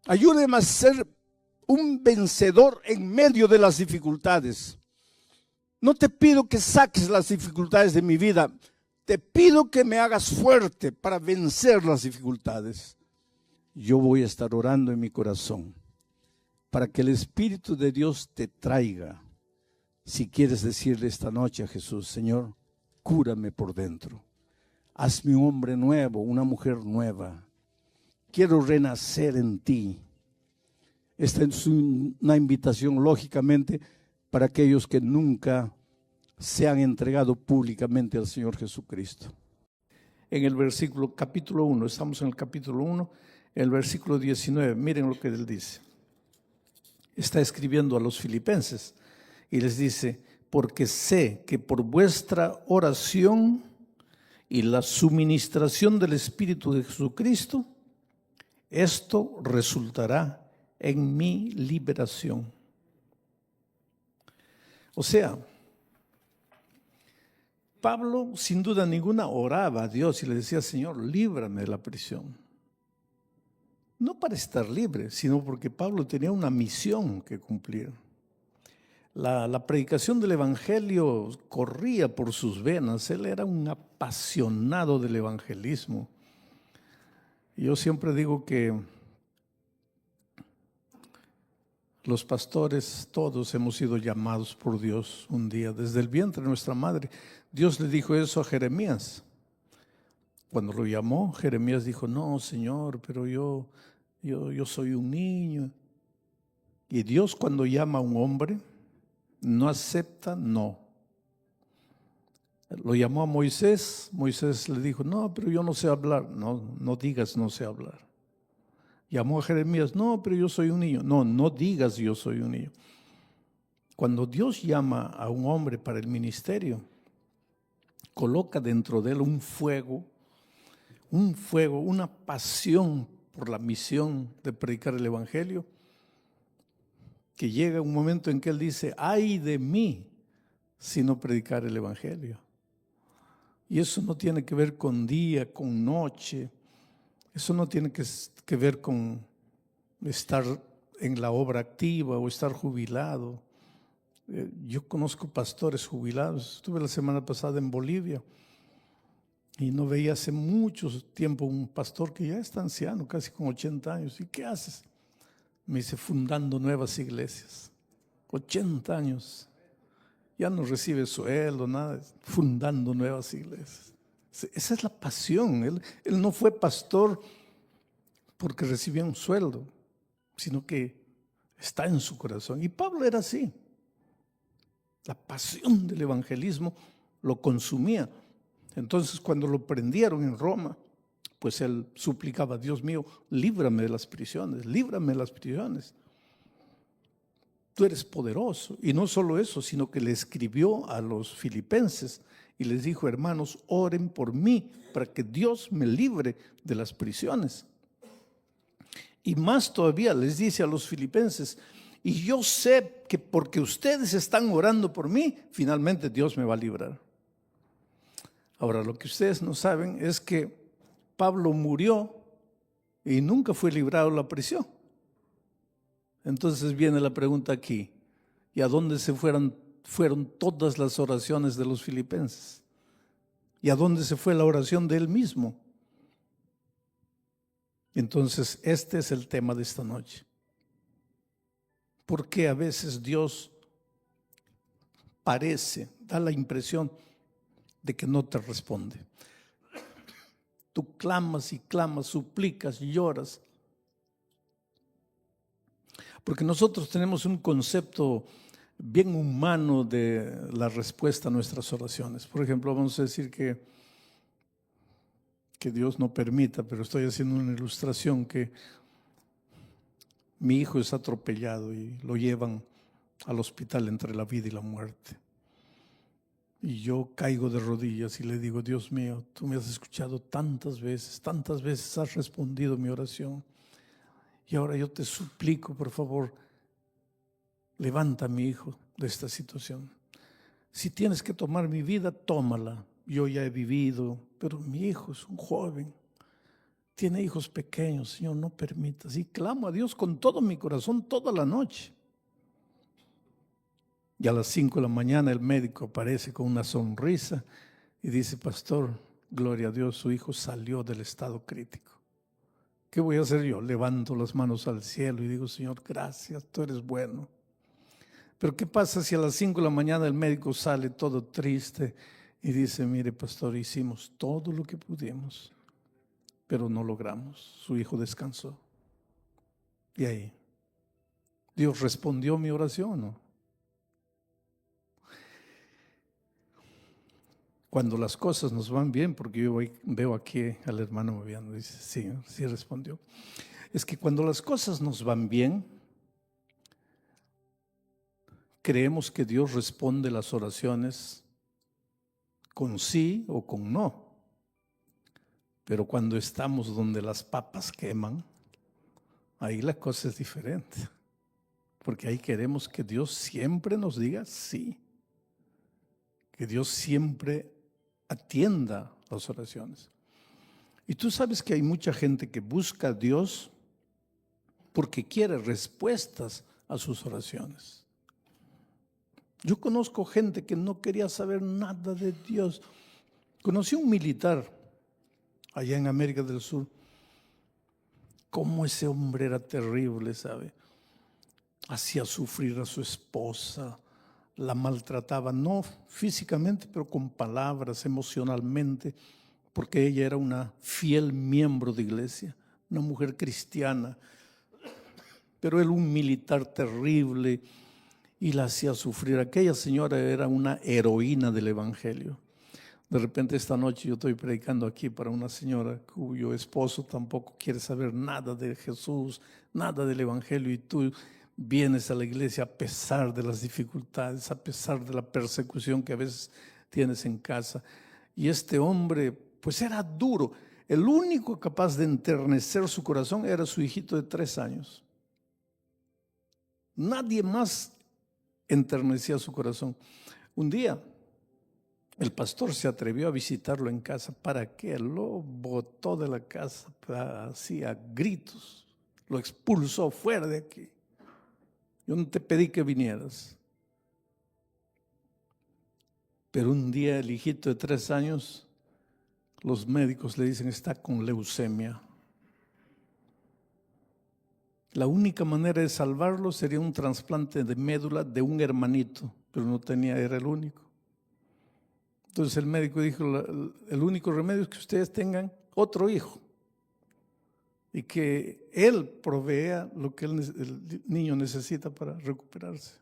ayúdame a ser un vencedor en medio de las dificultades? No te pido que saques las dificultades de mi vida, te pido que me hagas fuerte para vencer las dificultades. Yo voy a estar orando en mi corazón para que el Espíritu de Dios te traiga. Si quieres decirle esta noche a Jesús, Señor, cúrame por dentro. Hazme un hombre nuevo, una mujer nueva. Quiero renacer en ti. Esta es una invitación, lógicamente, para aquellos que nunca se han entregado públicamente al Señor Jesucristo. En el versículo capítulo 1, estamos en el capítulo 1, el versículo 19, miren lo que él dice. Está escribiendo a los filipenses y les dice, porque sé que por vuestra oración y la suministración del Espíritu de Jesucristo, esto resultará en mi liberación. O sea, Pablo sin duda ninguna oraba a Dios y le decía, Señor, líbrame de la prisión. No para estar libre, sino porque Pablo tenía una misión que cumplir. La predicación del Evangelio corría por sus venas. Él era un apasionado del evangelismo. Yo siempre digo que los pastores todos hemos sido llamados por Dios un día, desde el vientre de nuestra madre. Dios le dijo eso a Jeremías. Cuando lo llamó, Jeremías dijo, no, Señor, pero yo soy un niño. Y Dios cuando llama a un hombre, No acepta, no. Lo llamó a Moisés. Moisés le dijo, no, pero yo no sé hablar. No, no digas no sé hablar. Llamó a Jeremías, no, pero yo soy un niño. No, no digas yo soy un niño. Cuando Dios llama a un hombre para el ministerio, coloca dentro de él un fuego, una pasión por la misión de predicar el evangelio, que llega un momento en que él dice, ay de mí si no predicar el evangelio. Y eso no tiene que ver con día, con noche, eso no tiene que ver con estar en la obra activa o estar jubilado. Yo conozco pastores jubilados. Estuve la semana pasada en Bolivia y no veía hace mucho tiempo un pastor que ya está anciano, casi con 80 años. ¿Y qué haces? Me dice, fundando nuevas iglesias. 80 años. Ya no recibe sueldo, nada. Fundando nuevas iglesias. Esa es la pasión. Él no fue pastor porque recibía un sueldo, sino que está en su corazón. Y Pablo era así. La pasión del evangelismo lo consumía. Entonces, cuando lo prendieron en Roma, pues él suplicaba, Dios mío, líbrame de las prisiones, líbrame de las prisiones. Tú eres poderoso. Y no solo eso, sino que le escribió a los filipenses y les dijo, hermanos, oren por mí para que Dios me libre de las prisiones. Y más todavía les dice a los filipenses, y yo sé que porque ustedes están orando por mí, finalmente Dios me va a librar. Ahora, lo que ustedes no saben es que Pablo murió y nunca fue librado de la prisión. Entonces viene la pregunta aquí, ¿y a dónde se fueron todas las oraciones de los filipenses? ¿Y a dónde se fue la oración de él mismo? Entonces, este es el tema de esta noche. ¿Por qué a veces Dios da la impresión de que no te responde? Tú clamas y clamas, suplicas, lloras. Porque nosotros tenemos un concepto bien humano de la respuesta a nuestras oraciones. Por ejemplo, vamos a decir que Dios no permita, pero estoy haciendo una ilustración, que mi hijo es atropellado y lo llevan al hospital entre la vida y la muerte. Y yo caigo de rodillas y le digo, Dios mío, tú me has escuchado tantas veces has respondido mi oración. Y ahora yo te suplico, por favor, levanta a mi hijo de esta situación. Si tienes que tomar mi vida, tómala. Yo ya he vivido, pero mi hijo es un joven. Tiene hijos pequeños, Señor, no permitas. Y clamo a Dios con todo mi corazón toda la noche. Y a las 5 de la mañana el médico aparece con una sonrisa y dice, pastor, gloria a Dios, su hijo salió del estado crítico. ¿Qué voy a hacer yo? Levanto las manos al cielo y digo, Señor, gracias, tú eres bueno. Pero ¿qué pasa si a las 5 de la mañana el médico sale todo triste y dice, mire, pastor, hicimos todo lo que pudimos, pero no logramos, su hijo descansó? Y ahí, ¿Dios respondió mi oración o no? Cuando las cosas nos van bien, porque yo veo aquí al hermano moviendo, dice, sí respondió. Es que cuando las cosas nos van bien, creemos que Dios responde las oraciones con sí o con no. Pero cuando estamos donde las papas queman, ahí la cosa es diferente. Porque ahí queremos que Dios siempre nos diga sí. Que Dios siempre atienda las oraciones. Y tú sabes que hay mucha gente que busca a Dios porque quiere respuestas a sus oraciones. Yo conozco gente que no quería saber nada de Dios. Conocí a un militar allá en América del Sur. Cómo ese hombre era terrible, ¿sabe? Hacía sufrir a su esposa, la maltrataba, no físicamente, pero con palabras, emocionalmente, porque ella era una fiel miembro de iglesia, una mujer cristiana, pero él un militar terrible. y la hacía sufrir. Aquella señora era una heroína del Evangelio. De repente esta noche yo estoy predicando aquí para una señora cuyo esposo tampoco quiere saber nada de Jesús, nada del Evangelio, y tú vienes a la iglesia a pesar de las dificultades, a pesar de la persecución que a veces tienes en casa. Y este hombre pues era duro. El único capaz de enternecer su corazón era su hijito de 3 años. Nadie más enternecía su corazón. Un día el pastor se atrevió a visitarlo en casa. ¿Para qué? Lo botó de la casa así a gritos. Lo expulsó fuera de aquí. Yo no te pedí que vinieras. Pero un día el hijito de 3 años, los médicos le dicen está con leucemia. La única manera de salvarlo sería un trasplante de médula de un hermanito, pero no tenía, era el único. Entonces el médico dijo, el único remedio es que ustedes tengan otro hijo y que él provea lo que el niño necesita para recuperarse.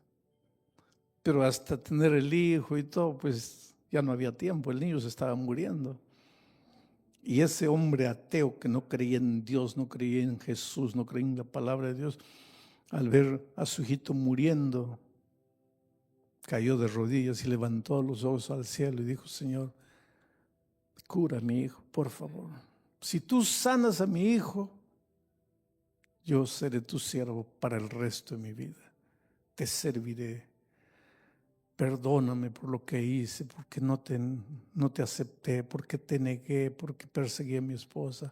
Pero hasta tener el hijo y todo, pues ya no había tiempo, el niño se estaba muriendo. Y ese hombre ateo que no creía en Dios, no creía en Jesús, no creía en la palabra de Dios, al ver a su hijito muriendo, cayó de rodillas y levantó los ojos al cielo y dijo, Señor, cura a mi hijo, por favor. Si tú sanas a mi hijo, yo seré tu siervo para el resto de mi vida. Te serviré. Perdóname por lo que hice, porque no te acepté, porque te negué, porque perseguí a mi esposa.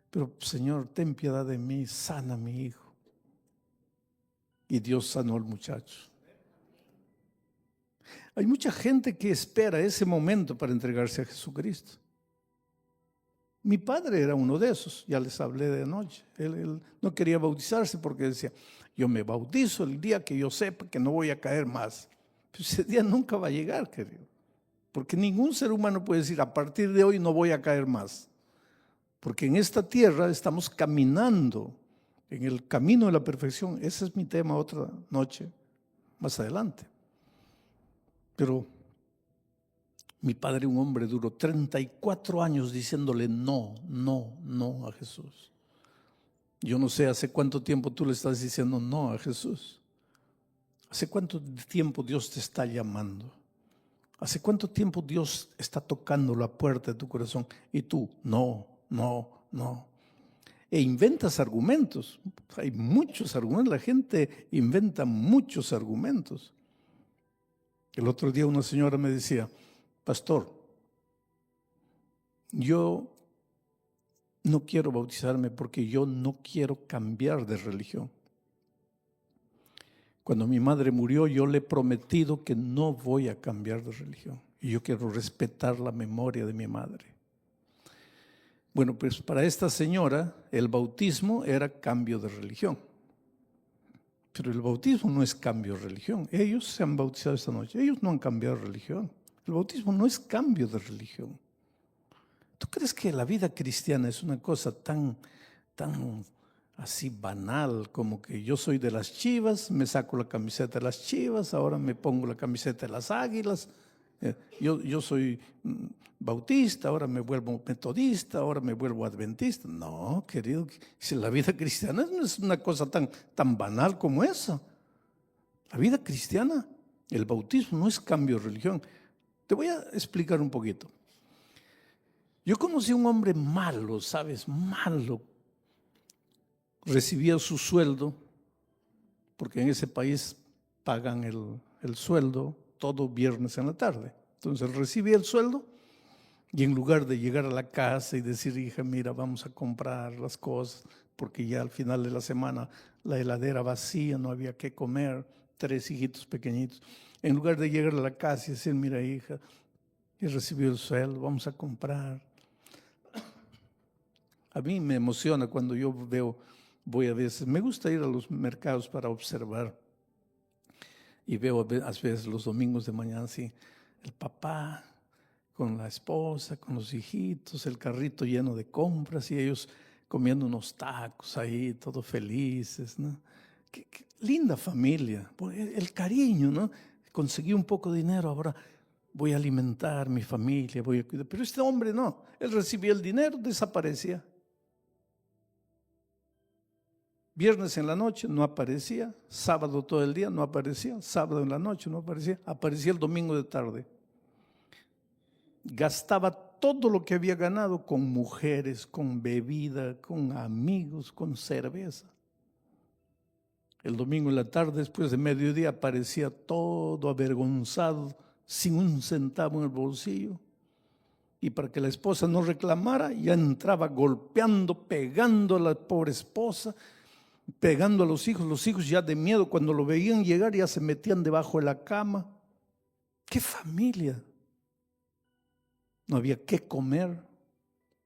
Pero Señor, ten piedad de mí, sana a mi hijo. Y Dios sanó al muchacho. Hay mucha gente que espera ese momento para entregarse a Jesucristo. Mi padre era uno de esos, ya les hablé de anoche. Él no quería bautizarse porque decía, yo me bautizo el día que yo sepa que no voy a caer más. Pero ese día nunca va a llegar, querido. Porque ningún ser humano puede decir, a partir de hoy no voy a caer más. Porque en esta tierra estamos caminando en el camino de la perfección. Ese es mi tema otra noche, más adelante. Pero mi padre, un hombre duro, 34 años diciéndole no, no, no a Jesús. Yo no sé hace cuánto tiempo tú le estás diciendo no a Jesús. ¿Hace cuánto tiempo Dios te está llamando? ¿Hace cuánto tiempo Dios está tocando la puerta de tu corazón? Y tú, no, no, no. E inventas argumentos. Hay muchos argumentos. La gente inventa muchos argumentos. El otro día una señora me decía, pastor, yo no quiero bautizarme porque yo no quiero cambiar de religión. Cuando mi madre murió, yo le he prometido que no voy a cambiar de religión. Y yo quiero respetar la memoria de mi madre. Bueno, pues para esta señora, el bautismo era cambio de religión. Pero el bautismo no es cambio de religión. Ellos se han bautizado esta noche. Ellos no han cambiado de religión. El bautismo no es cambio de religión. ¿Tú crees que la vida cristiana es una cosa tan así banal como que yo soy de las Chivas, me saco la camiseta de las Chivas, ahora me pongo la camiseta de las Águilas, yo soy bautista, ahora me vuelvo metodista, ahora me vuelvo adventista? No, querido, si la vida cristiana no es una cosa tan banal como esa. La vida cristiana, el bautismo no es cambio de religión. Te voy a explicar un poquito. Yo conocí a un hombre malo, ¿sabes? Malo. Recibía su sueldo, porque en ese país pagan el sueldo todo viernes en la tarde. Entonces recibía el sueldo y en lugar de llegar a la casa y decir, hija, mira, vamos a comprar las cosas, porque ya al final de la semana la heladera vacía, no había qué comer, 3 hijitos pequeñitos. En lugar de llegar a la casa y decir, mira, hija, he recibido el sueldo, vamos a comprar. A mí me emociona cuando yo voy a veces, me gusta ir a los mercados para observar y veo a veces los domingos de mañana así, el papá con la esposa, con los hijitos, el carrito lleno de compras y ellos comiendo unos tacos ahí, todos felices, ¿no? Qué linda familia, el cariño, ¿no? Conseguí un poco de dinero, ahora voy a alimentar mi familia, voy a cuidar. Pero este hombre no, él recibía el dinero, desaparecía. Viernes en la noche no aparecía, sábado todo el día no aparecía, sábado en la noche no aparecía, aparecía el domingo de tarde. Gastaba todo lo que había ganado con mujeres, con bebida, con amigos, con cerveza. El domingo en la tarde, después de mediodía, aparecía todo avergonzado, sin un centavo en el bolsillo. Y para que la esposa no reclamara, ya entraba golpeando, pegando a la pobre esposa, pegando a los hijos ya de miedo, cuando lo veían llegar ya se metían debajo de la cama. ¡Qué familia! No había qué comer.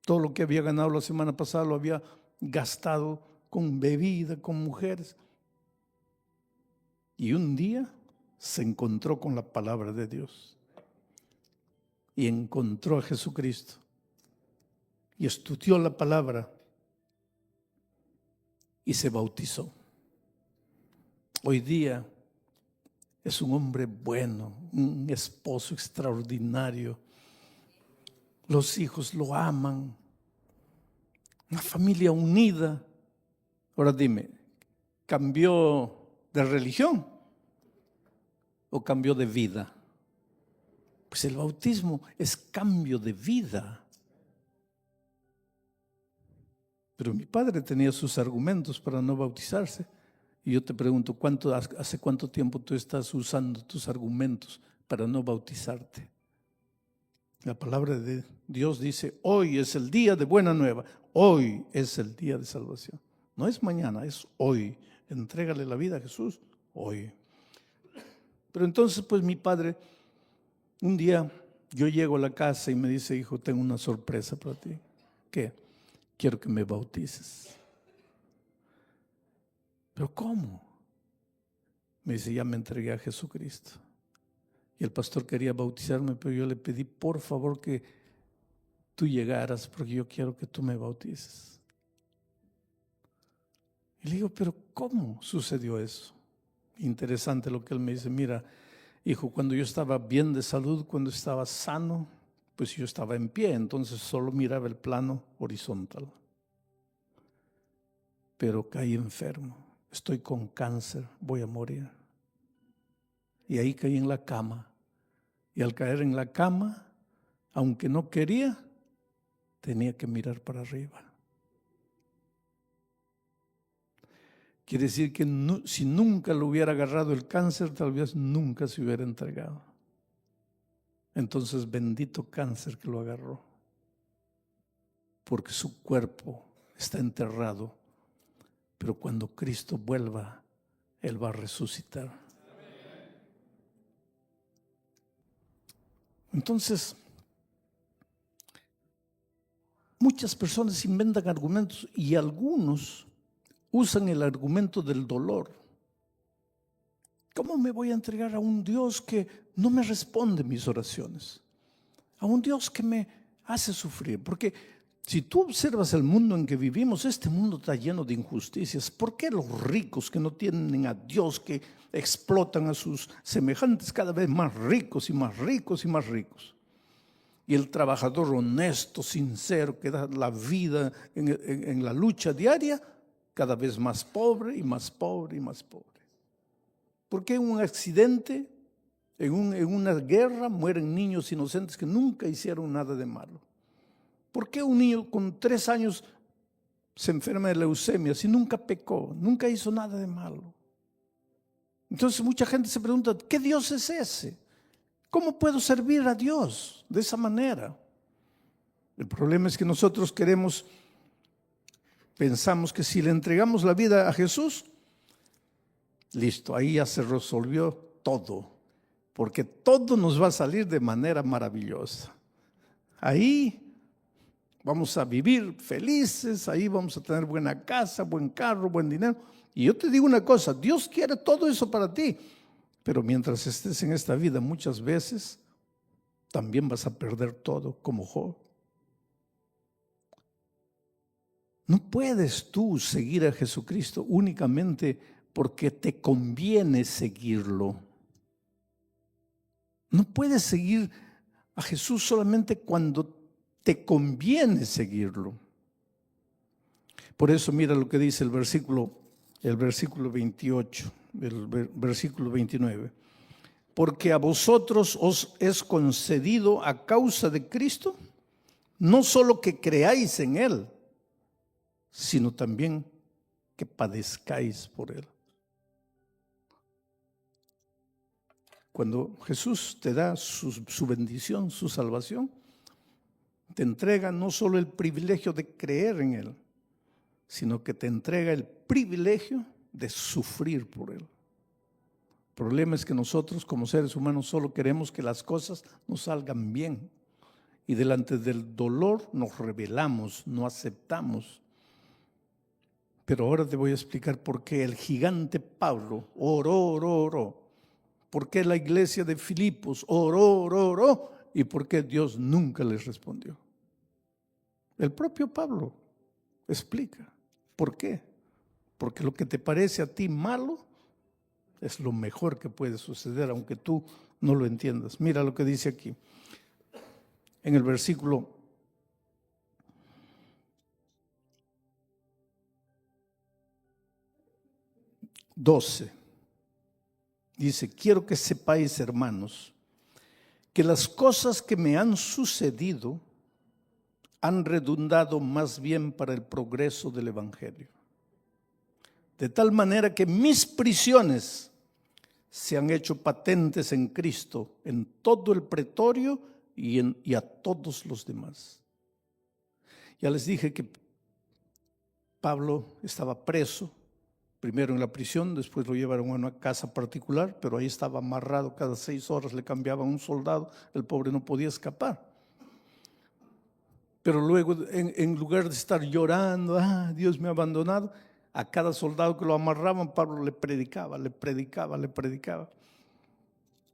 Todo lo que había ganado la semana pasada lo había gastado con bebida, con mujeres. Y un día se encontró con la palabra de Dios y encontró a Jesucristo y estudió la palabra y se bautizó. Hoy día es un hombre bueno, un esposo extraordinario. Los hijos lo aman, una familia unida. Ahora dime, ¿cambió de religión o cambió de vida? Pues el bautismo es cambio de vida. Pero mi padre tenía sus argumentos para no bautizarse. Y yo te pregunto, ¿hace cuánto tiempo tú estás usando tus argumentos para no bautizarte? La palabra de Dios dice, hoy es el día de buena nueva. Hoy es el día de salvación. No es mañana, es hoy. Entrégale la vida a Jesús hoy. Pero entonces, pues mi padre, un día yo llego a la casa y me dice, hijo, tengo una sorpresa para ti. ¿Qué? Quiero que me bautices. ¿Pero cómo? Me dice, ya me entregué a Jesucristo. Y el pastor quería bautizarme, pero yo le pedí, por favor, que tú llegaras, porque yo quiero que tú me bautices. Y le digo, pero ¿cómo sucedió eso? Interesante lo que él me dice, mira, hijo, cuando yo estaba bien de salud, cuando estaba sano, pues yo estaba en pie, entonces solo miraba el plano horizontal. Pero caí enfermo, estoy con cáncer, voy a morir. Y ahí caí en la cama. Y al caer en la cama, aunque no quería, tenía que mirar para arriba. Quiere decir que si nunca lo hubiera agarrado el cáncer, tal vez nunca se hubiera entregado. Entonces, bendito cáncer que lo agarró, porque su cuerpo está enterrado, pero cuando Cristo vuelva, Él va a resucitar. Entonces, muchas personas inventan argumentos y algunos usan el argumento del dolor. ¿Cómo me voy a entregar a un Dios que no me responde mis oraciones? A un Dios que me hace sufrir. Porque si tú observas el mundo en que vivimos, este mundo está lleno de injusticias. ¿Por qué los ricos que no tienen a Dios, que explotan a sus semejantes cada vez más ricos y más ricos y más ricos? Y el trabajador honesto, sincero, que da la vida en la lucha diaria, cada vez más pobre y más pobre y más pobre. ¿Por qué en un accidente, en una guerra, mueren niños inocentes que nunca hicieron nada de malo? ¿Por qué un niño con 3 años se enferma de leucemia si nunca pecó, nunca hizo nada de malo? Entonces mucha gente se pregunta, ¿qué Dios es ese? ¿Cómo puedo servir a Dios de esa manera? El problema es que nosotros pensamos que si le entregamos la vida a Jesús, listo, ahí ya se resolvió todo, porque todo nos va a salir de manera maravillosa. Ahí vamos a vivir felices, ahí vamos a tener buena casa, buen carro, buen dinero. Y yo te digo una cosa, Dios quiere todo eso para ti, pero mientras estés en esta vida muchas veces también vas a perder todo, como Job. No puedes tú seguir a Jesucristo únicamente porque te conviene seguirlo. No puedes seguir a Jesús solamente cuando te conviene seguirlo. Por eso mira lo que dice el versículo 28, el versículo 29. Porque a vosotros os es concedido a causa de Cristo, no solo que creáis en Él, sino también que padezcáis por Él. Cuando Jesús te da su bendición, su salvación, te entrega no solo el privilegio de creer en Él, sino que te entrega el privilegio de sufrir por Él. El problema es que nosotros como seres humanos solo queremos que las cosas nos salgan bien y delante del dolor nos rebelamos, no aceptamos. Pero ahora te voy a explicar por qué el gigante Pablo oró. ¿Por qué la iglesia de Filipos oró? ¿Y por qué Dios nunca les respondió? El propio Pablo explica. ¿Por qué? Porque lo que te parece a ti malo es lo mejor que puede suceder, aunque tú no lo entiendas. Mira lo que dice aquí, en el versículo 12. Dice, quiero que sepáis, hermanos, que las cosas que me han sucedido han redundado más bien para el progreso del Evangelio. De tal manera que mis prisiones se han hecho patentes en Cristo, en todo el pretorio y a todos los demás. Ya les dije que Pablo estaba preso, primero en la prisión, después lo llevaron a una casa particular, pero ahí estaba amarrado, cada 6 horas le cambiaban un soldado, el pobre no podía escapar. Pero luego, en lugar de estar llorando, Dios me ha abandonado, a cada soldado que lo amarraban, Pablo le predicaba.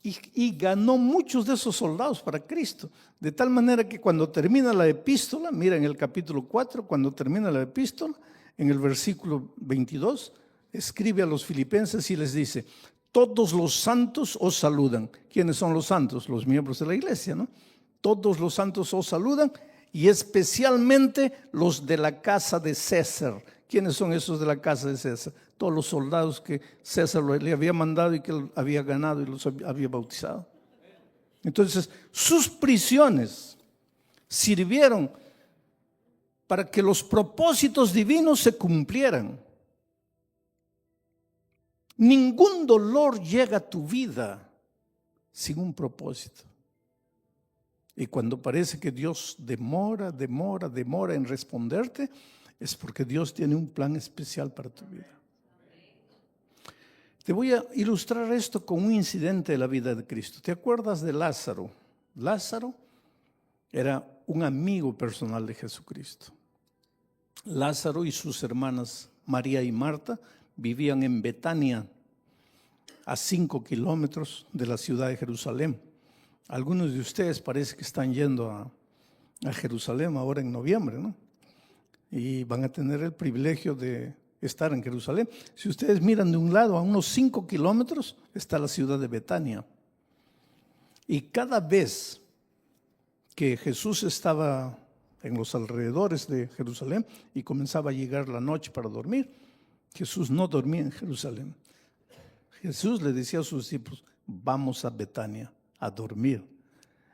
Y ganó muchos de esos soldados para Cristo. De tal manera que cuando termina la epístola, mira en el capítulo 4, cuando termina la epístola, en el versículo 22, escribe a los filipenses y les dice, todos los santos os saludan. ¿Quiénes son los santos? Los miembros de la iglesia, ¿no? Todos los santos os saludan y especialmente los de la casa de César. ¿Quiénes son esos de la casa de César? Todos los soldados que César le había mandado y que él había ganado y los había bautizado. Entonces, sus prisiones sirvieron para que los propósitos divinos se cumplieran. Ningún dolor llega a tu vida sin un propósito. Y cuando parece que Dios demora en responderte, es porque Dios tiene un plan especial para tu vida. Te voy a ilustrar esto con un incidente de la vida de Cristo. ¿Te acuerdas de Lázaro? Lázaro era un amigo personal de Jesucristo. Lázaro y sus hermanas María y Marta vivían en Betania, a 5 kilómetros de la ciudad de Jerusalén. Algunos de ustedes parece que están yendo a Jerusalén ahora en noviembre, ¿no? Y van a tener el privilegio de estar en Jerusalén. Si ustedes miran de un lado, a unos 5 kilómetros, está la ciudad de Betania. Y cada vez que Jesús estaba en los alrededores de Jerusalén y comenzaba a llegar la noche para dormir, Jesús no dormía en Jerusalén. Jesús le decía a sus discípulos, vamos a Betania a dormir.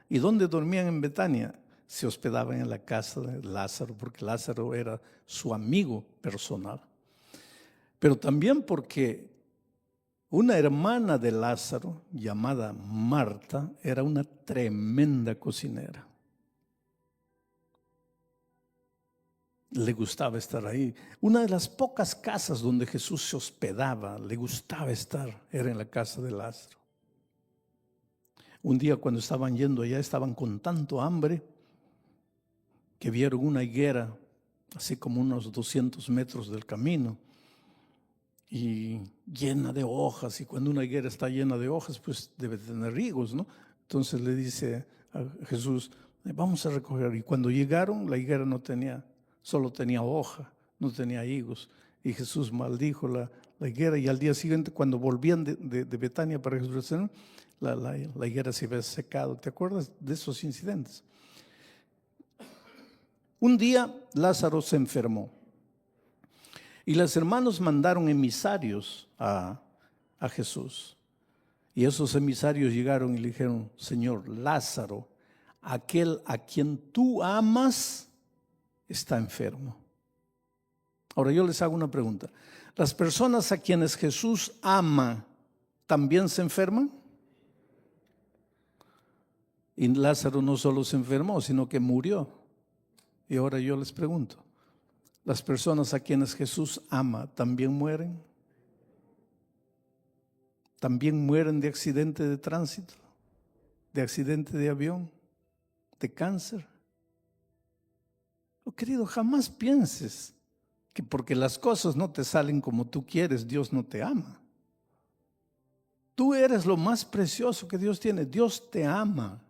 ¿Y dónde dormían en Betania? Se hospedaban en la casa de Lázaro, porque Lázaro era su amigo personal. Pero también porque una hermana de Lázaro, llamada Marta, era una tremenda cocinera. Le gustaba estar ahí. Una de las pocas casas donde Jesús se hospedaba, le gustaba estar, era en la casa de Lázaro. Un día cuando estaban yendo allá, estaban con tanto hambre que vieron una higuera, así como unos 200 metros del camino, y llena de hojas. Y cuando una higuera está llena de hojas, pues debe tener higos, ¿no? Entonces le dice a Jesús, vamos a recoger. Y cuando llegaron, la higuera no tenía, solo tenía hoja, no tenía higos. Y Jesús maldijo la la higuera, y al día siguiente cuando volvían de Betania para Jerusalén, la higuera se había secado. ¿Te acuerdas de esos incidentes? Un día Lázaro se enfermó y los hermanos mandaron emisarios a Jesús. Y esos emisarios llegaron y le dijeron: Señor, Lázaro, aquel a quien tú amas, está enfermo. Ahora yo les hago una pregunta. ¿Las personas a quienes Jesús ama también se enferman? Y Lázaro no solo se enfermó, sino que murió. Y ahora yo les pregunto, ¿las personas a quienes Jesús ama también mueren? ¿También mueren de accidente de tránsito, de accidente de avión, de cáncer? Oh, querido, jamás pienses que porque las cosas no te salen como tú quieres, Dios no te ama. Tú eres lo más precioso que Dios tiene. Dios te ama.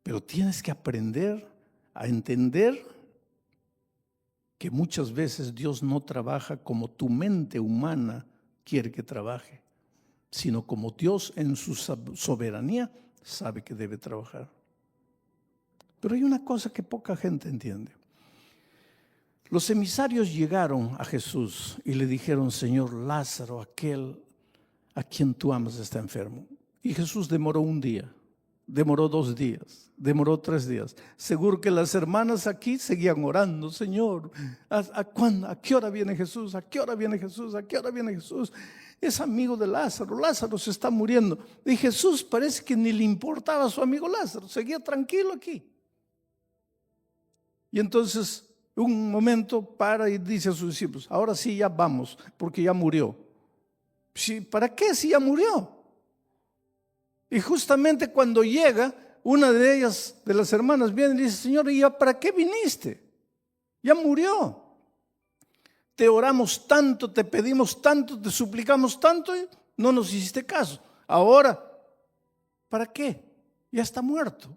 Pero tienes que aprender a entender que muchas veces Dios no trabaja como tu mente humana quiere que trabaje, sino como Dios en su soberanía sabe que debe trabajar. Pero hay una cosa que poca gente entiende. Los emisarios llegaron a Jesús y le dijeron: Señor, Lázaro, aquel a quien tú amas, está enfermo. Y Jesús demoró un día, demoró 2 días, demoró 3 días. Seguro que las hermanas aquí seguían orando: Señor, ¿a qué hora viene Jesús? ¿A qué hora viene Jesús? ¿A qué hora viene Jesús? Es amigo de Lázaro, Lázaro se está muriendo. Y Jesús parece que ni le importaba a su amigo Lázaro, seguía tranquilo aquí. Y entonces un momento para y dice a sus discípulos: ahora sí, ya vamos, porque ya murió. Sí, ¿para qué si ya murió? Y justamente cuando llega, una de ellas, de las hermanas, viene y dice: Señor, ¿y ya para qué viniste? Ya murió. Te oramos tanto, te pedimos tanto, te suplicamos tanto y no nos hiciste caso. Ahora, ¿para qué? Ya está muerto.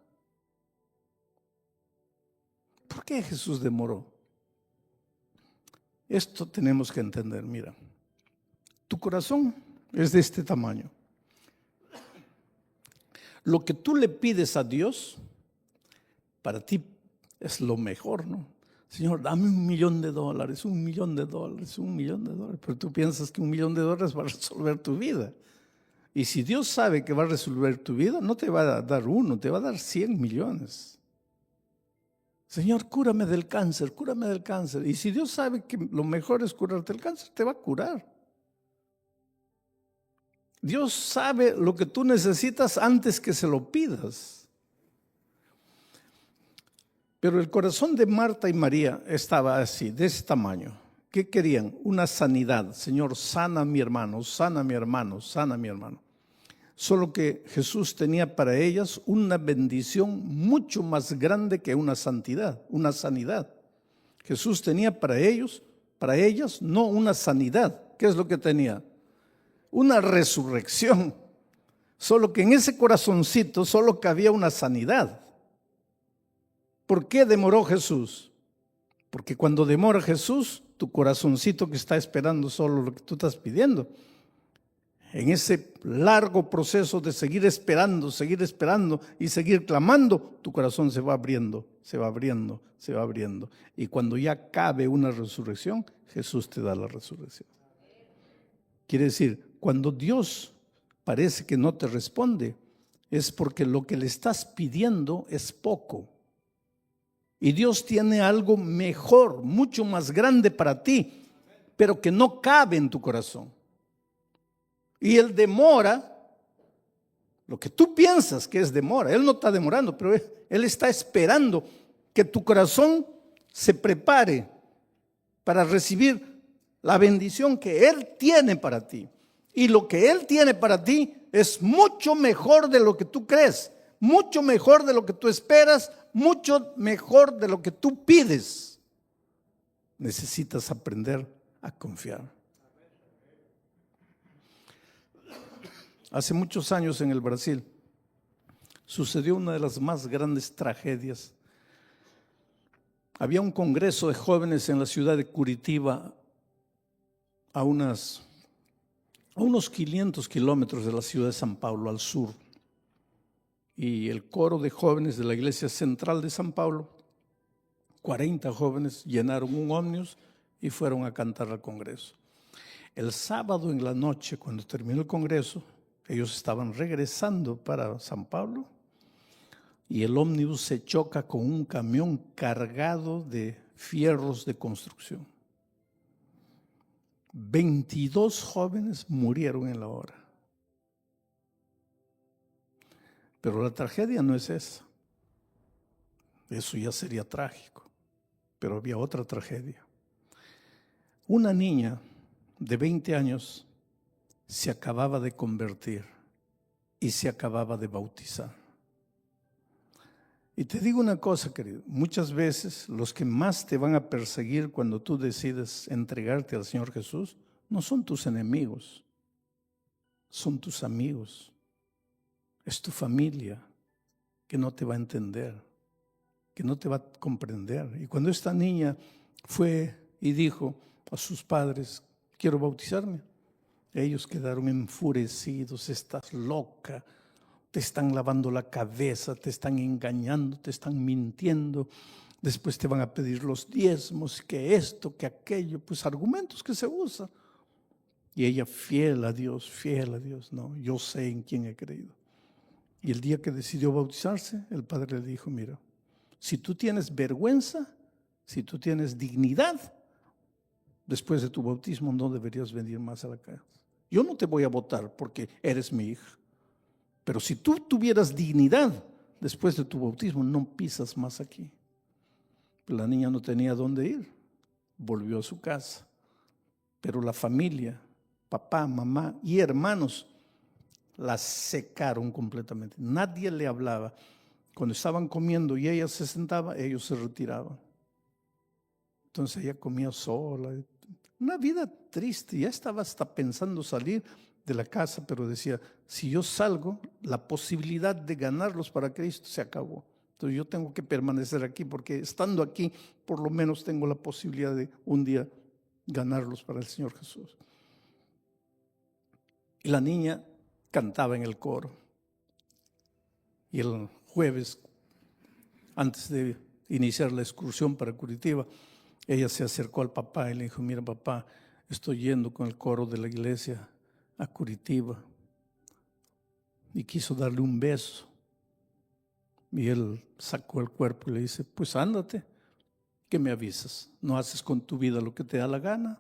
¿Por qué Jesús demoró? Esto tenemos que entender. Mira, tu corazón es de este tamaño. Lo que tú le pides a Dios, para ti es lo mejor, ¿no? Señor, dame $1 millón, $1 millón, $1 millón. Pero tú piensas que $1 millón va a resolver tu vida. Y si Dios sabe que va a resolver tu vida, no te va a dar 1, te va a dar 100 millones. Señor, cúrame del cáncer, cúrame del cáncer. Y si Dios sabe que lo mejor es curarte el cáncer, te va a curar. Dios sabe lo que tú necesitas antes que se lo pidas. Pero el corazón de Marta y María estaba así, de ese tamaño. ¿Qué querían? Una sanidad. Señor, sana a mi hermano, sana a mi hermano, sana a mi hermano. Solo que Jesús tenía para ellas una bendición mucho más grande que una santidad, una sanidad. Jesús tenía para ellas, no una sanidad. ¿Qué es lo que tenía? Una resurrección. Solo que en ese corazoncito solo cabía una sanidad. ¿Por qué demoró Jesús? Porque cuando demora Jesús, tu corazoncito que está esperando solo lo que tú estás pidiendo, en ese largo proceso de seguir esperando y seguir clamando, tu corazón se va abriendo, se va abriendo, se va abriendo. Y cuando ya cabe una resurrección, Jesús te da la resurrección. Quiere decir, cuando Dios parece que no te responde, es porque lo que le estás pidiendo es poco. Y Dios tiene algo mejor, mucho más grande para ti, pero que no cabe en tu corazón. Y Él demora, lo que tú piensas que es demora, Él no está demorando, pero Él está esperando que tu corazón se prepare para recibir la bendición que Él tiene para ti. Y lo que Él tiene para ti es mucho mejor de lo que tú crees, mucho mejor de lo que tú esperas, mucho mejor de lo que tú pides. Necesitas aprender a confiar. Hace muchos años en el Brasil sucedió una de las más grandes tragedias. Había un congreso de jóvenes en la ciudad de Curitiba a unos 500 kilómetros de la ciudad de San Pablo, al sur. Y el coro de jóvenes de la iglesia central de San Pablo, 40 jóvenes, llenaron un ómnibus y fueron a cantar al Congreso. El sábado en la noche, cuando terminó el Congreso, ellos estaban regresando para San Pablo y el ómnibus se choca con un camión cargado de fierros de construcción. 22 jóvenes murieron en la hora. Pero la tragedia no es esa. Eso ya sería trágico. Pero había otra tragedia. Una niña de 20 años se acababa de convertir y se acababa de bautizar. Y te digo una cosa, querido, muchas veces los que más te van a perseguir cuando tú decides entregarte al Señor Jesús no son tus enemigos, son tus amigos, es tu familia que no te va a entender, que no te va a comprender. Y cuando esta niña fue y dijo a sus padres, quiero bautizarme, ellos quedaron enfurecidos, estás loca, te están lavando la cabeza, te están engañando, te están mintiendo, después te van a pedir los diezmos, que esto, que aquello, pues argumentos que se usan. Y ella fiel a Dios, no, yo sé en quién he creído. Y el día que decidió bautizarse, el padre le dijo, mira, si tú tienes vergüenza, si tú tienes dignidad, después de tu bautismo no deberías venir más a la casa. Yo no te voy a votar porque eres mi hija. Pero si tú tuvieras dignidad después de tu bautismo, no pisas más aquí. La niña no tenía dónde ir, volvió a su casa. Pero la familia, papá, mamá y hermanos, la secaron completamente. Nadie le hablaba. Cuando estaban comiendo y ella se sentaba, ellos se retiraban. Entonces ella comía sola. Una vida triste. Ya estaba hasta pensando salir de la casa, pero decía, si yo salgo, la posibilidad de ganarlos para Cristo se acabó. Entonces yo tengo que permanecer aquí, porque estando aquí, por lo menos tengo la posibilidad de un día ganarlos para el Señor Jesús. Y la niña cantaba en el coro. Y el jueves, antes de iniciar la excursión para Curitiba, ella se acercó al papá y le dijo, mira papá, estoy yendo con el coro de la iglesia a Curitiba. Y quiso darle un beso. Y él sacó el cuerpo y le dice, pues ándate, ¿qué me avisas? ¿No haces con tu vida lo que te da la gana?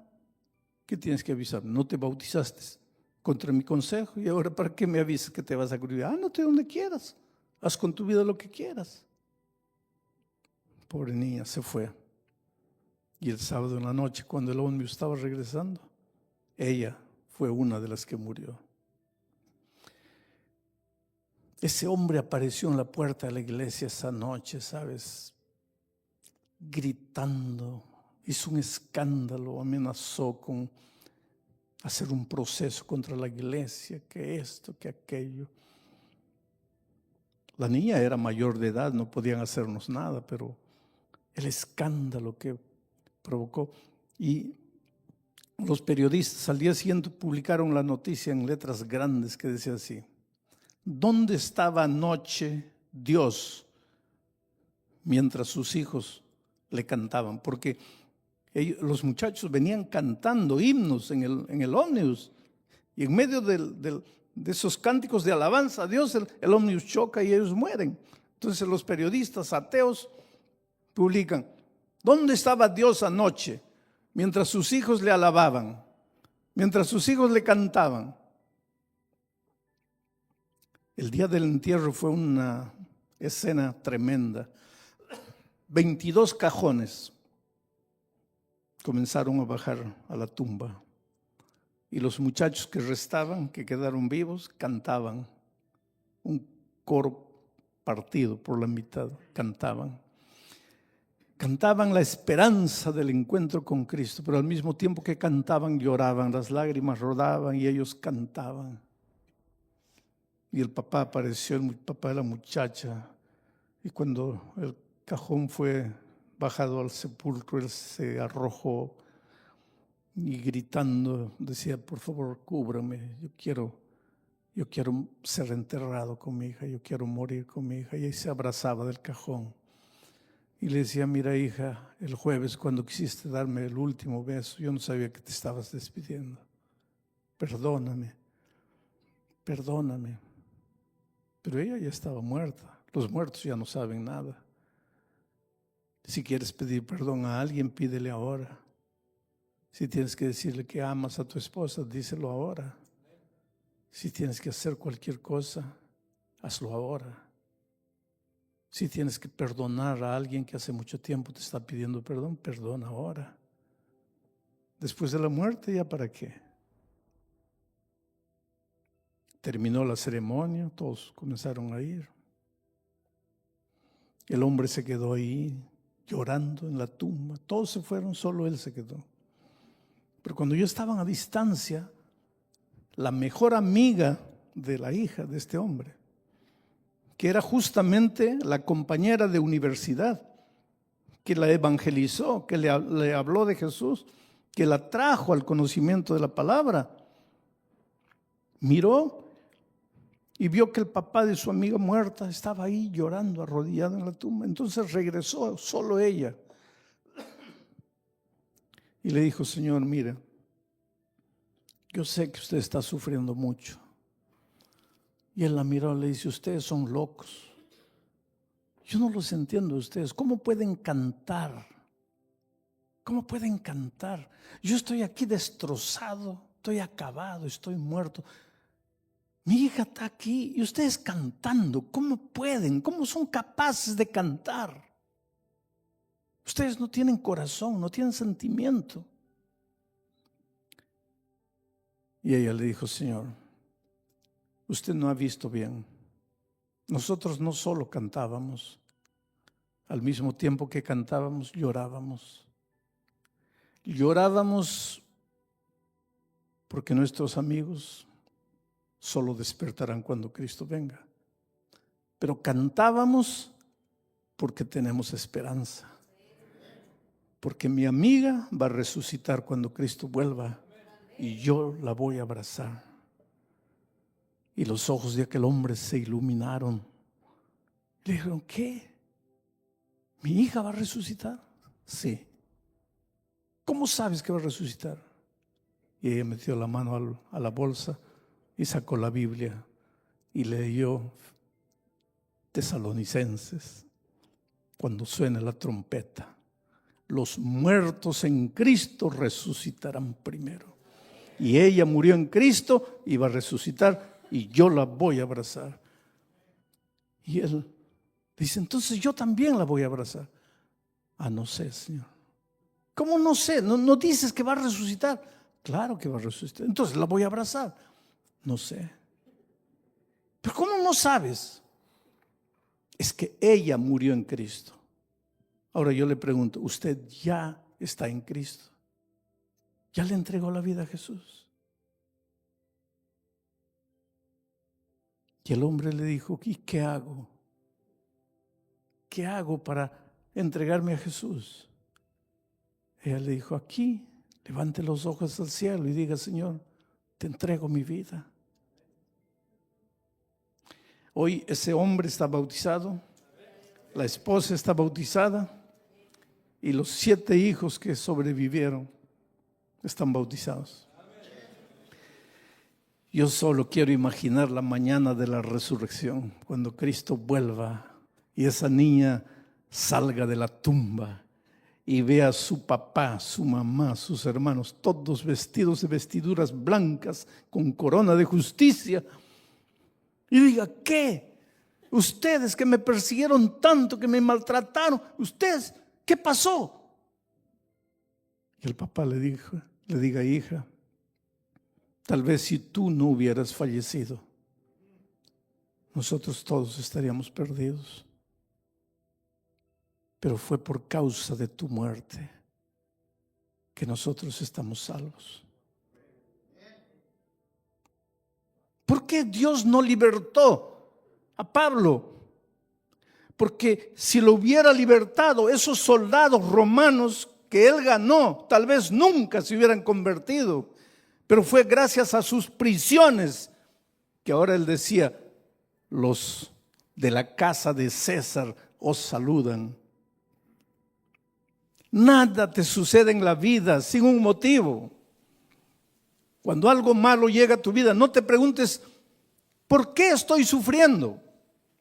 ¿Qué tienes que avisar? ¿No te bautizaste contra mi consejo? ¿Y ahora para qué me avisas que te vas a Curitiba? Ándate donde quieras, haz con tu vida lo que quieras. Pobre niña, se fue. Y el sábado en la noche, cuando el ómnibus estaba regresando, ella fue una de las que murió. Ese hombre apareció en la puerta de la iglesia esa noche, ¿sabes? Gritando, hizo un escándalo, amenazó con hacer un proceso contra la iglesia, que esto, que aquello. La niña era mayor de edad, no podían hacernos nada, pero el escándalo que provocó. Y los periodistas al día siguiente publicaron la noticia en letras grandes que decía así: ¿dónde estaba anoche Dios mientras sus hijos le cantaban? Porque los muchachos venían cantando himnos en el ómnibus, y en medio de esos cánticos de alabanza a Dios, el ómnibus choca y ellos mueren. Entonces los periodistas ateos publican: ¿dónde estaba Dios anoche mientras sus hijos le alababan, mientras sus hijos le cantaban? El día del entierro fue una escena tremenda. 22 cajones comenzaron a bajar a la tumba, y los muchachos que restaban, que quedaron vivos, cantaban. Un coro partido por la mitad, cantaban la esperanza del encuentro con Cristo, pero al mismo tiempo que cantaban, lloraban, las lágrimas rodaban y ellos cantaban. Y el papá apareció, el papá de la muchacha, y cuando el cajón fue bajado al sepulcro, él se arrojó y gritando decía, por favor, cúbrame, yo quiero ser enterrado con mi hija, yo quiero morir con mi hija. Y ahí se abrazaba del cajón. Y le decía, mira hija, el jueves cuando quisiste darme el último beso, yo no sabía que te estabas despidiendo. Perdóname, perdóname. Pero ella ya estaba muerta. Los muertos ya no saben nada. Si quieres pedir perdón a alguien, pídele ahora. Si tienes que decirle que amas a tu esposa, díselo ahora. Si tienes que hacer cualquier cosa, hazlo ahora. Si tienes que perdonar a alguien que hace mucho tiempo te está pidiendo perdón, perdona ahora. Después de la muerte, ¿ya para qué? Terminó la ceremonia, todos comenzaron a ir. El hombre se quedó ahí llorando en la tumba. Todos se fueron, solo él se quedó. Pero cuando ellos estaban a distancia, la mejor amiga de la hija de este hombre, que era justamente la compañera de universidad, que la evangelizó, que le habló de Jesús, que la trajo al conocimiento de la palabra, miró y vio que el papá de su amiga muerta estaba ahí llorando, arrodillado en la tumba. Entonces regresó solo ella y le dijo, Señor, mire, yo sé que usted está sufriendo mucho. Y él la miró y le dice, ustedes son locos. Yo no los entiendo a ustedes. ¿Cómo pueden cantar? ¿Cómo pueden cantar? Yo estoy aquí destrozado, estoy acabado, estoy muerto. Mi hija está aquí y ustedes cantando. ¿Cómo pueden? ¿Cómo son capaces de cantar? Ustedes no tienen corazón, no tienen sentimiento. Y ella le dijo, Señor, usted no ha visto bien. Nosotros no solo cantábamos, al mismo tiempo que cantábamos, llorábamos. Llorábamos porque nuestros amigos solo despertarán cuando Cristo venga. Pero cantábamos porque tenemos esperanza. Porque mi amiga va a resucitar cuando Cristo vuelva y yo la voy a abrazar. Y los ojos de aquel hombre se iluminaron. Le dijeron, ¿qué? ¿Mi hija va a resucitar? Sí. ¿Cómo sabes que va a resucitar? Y ella metió la mano a la bolsa y sacó la Biblia y leyó Tesalonicenses. Cuando suene la trompeta, los muertos en Cristo resucitarán primero. Y ella murió en Cristo y va a resucitar y yo la voy a abrazar. Y él dice, entonces yo también la voy a abrazar. Ah, no sé, Señor. ¿Cómo no sé? ¿No dices que va a resucitar? Claro que va a resucitar. Entonces la voy a abrazar. No sé. ¿Pero cómo no sabes? Es que ella murió en Cristo. Ahora yo le pregunto, ¿usted ya está en Cristo? ¿Ya le entregó la vida a Jesús? Y el hombre le dijo, ¿y qué hago? ¿Qué hago para entregarme a Jesús? Ella le dijo, aquí, levante los ojos al cielo y diga, Señor, te entrego mi vida. Hoy ese hombre está bautizado, la esposa está bautizada y los 7 hijos que sobrevivieron están bautizados. Yo solo quiero imaginar la mañana de la resurrección, cuando Cristo vuelva y esa niña salga de la tumba y vea a su papá, su mamá, sus hermanos, todos vestidos de vestiduras blancas con corona de justicia. Y diga, ¿qué? Ustedes que me persiguieron tanto, que me maltrataron, ustedes, ¿qué pasó? Y el papá le diga, hija, tal vez si tú no hubieras fallecido, nosotros todos estaríamos perdidos. Pero fue por causa de tu muerte que nosotros estamos salvos. ¿Por qué Dios no libertó a Pablo? Porque si lo hubiera libertado, esos soldados romanos que él ganó, tal vez nunca se hubieran convertido, pero fue gracias a sus prisiones que ahora él decía, los de la casa de César os saludan. Nada te sucede en la vida sin un motivo. Cuando algo malo llega a tu vida, no te preguntes, ¿por qué estoy sufriendo?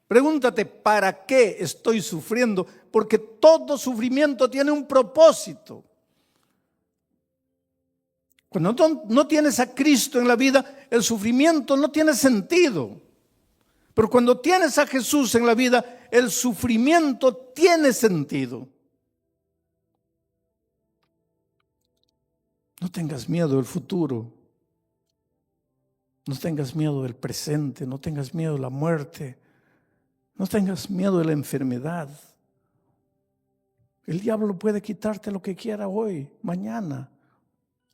Pregúntate, ¿para qué estoy sufriendo? Porque todo sufrimiento tiene un propósito. Cuando no tienes a Cristo en la vida, el sufrimiento no tiene sentido. Pero cuando tienes a Jesús en la vida, el sufrimiento tiene sentido. No tengas miedo del futuro. No tengas miedo del presente. No tengas miedo de la muerte. No tengas miedo de la enfermedad. El diablo puede quitarte lo que quiera hoy, mañana,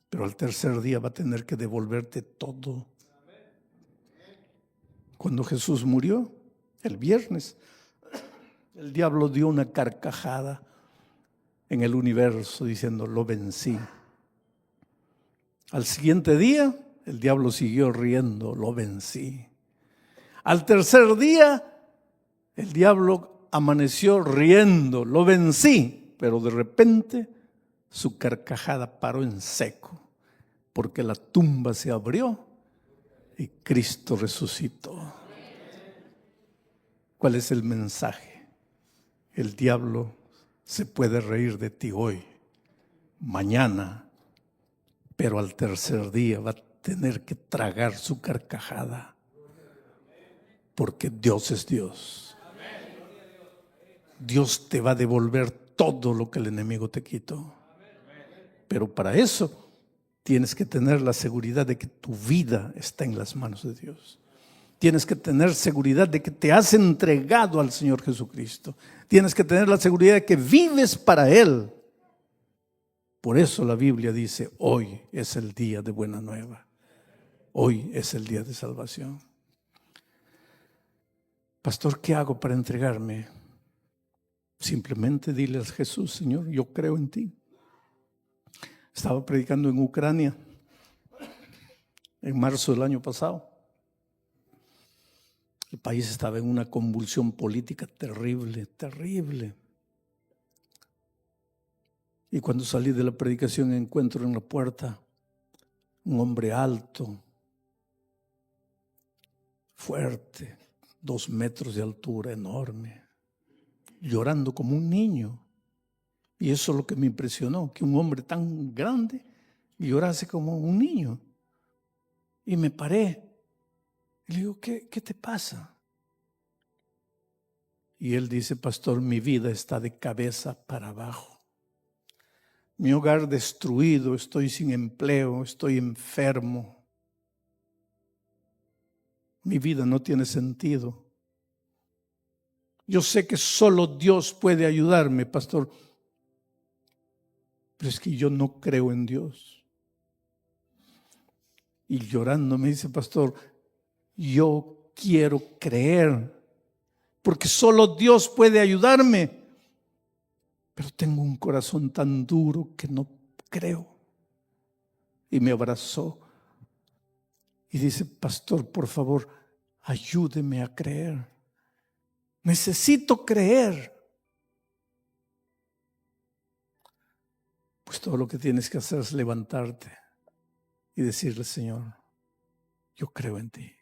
pero al tercer día va a tener que devolverte todo. Cuando Jesús murió, el viernes, el diablo dio una carcajada en el universo diciendo, lo vencí. Al siguiente día, el diablo siguió riendo, lo vencí. Al tercer día, el diablo amaneció riendo, lo vencí. Pero de repente su carcajada paró en seco, porque la tumba se abrió y Cristo resucitó. ¿Cuál es el mensaje? El diablo se puede reír de ti hoy, mañana, pero al tercer día va a tener que tragar su carcajada, porque Dios es Dios. Dios te va a devolver todo lo que el enemigo te quitó. Pero para eso tienes que tener la seguridad de que tu vida está en las manos de Dios. Tienes que tener seguridad de que te has entregado al Señor Jesucristo. Tienes que tener la seguridad de que vives para Él. Por eso la Biblia dice, hoy es el día de buena nueva. Hoy es el día de salvación. Pastor, ¿qué hago para entregarme? Simplemente dile a Jesús, Señor, yo creo en ti. Estaba predicando en Ucrania en marzo del año pasado. El país estaba en una convulsión política terrible, terrible. Y cuando salí de la predicación encuentro en la puerta un hombre alto, fuerte, 2 metros de altura, enorme, llorando como un niño. Y eso es lo que me impresionó, que un hombre tan grande llorase como un niño. Y me paré. Y le digo, ¿qué te pasa? Y él dice, pastor, mi vida está de cabeza para abajo. Mi hogar destruido, estoy sin empleo, estoy enfermo. Mi vida no tiene sentido. Yo sé que solo Dios puede ayudarme, pastor. Pero es que yo no creo en Dios. Y llorando me dice, pastor, yo quiero creer, porque solo Dios puede ayudarme. Pero tengo un corazón tan duro que no creo. Y me abrazó y dice, pastor, por favor, ayúdeme a creer. Necesito creer. Pues todo lo que tienes que hacer es levantarte y decirle, Señor, yo creo en ti.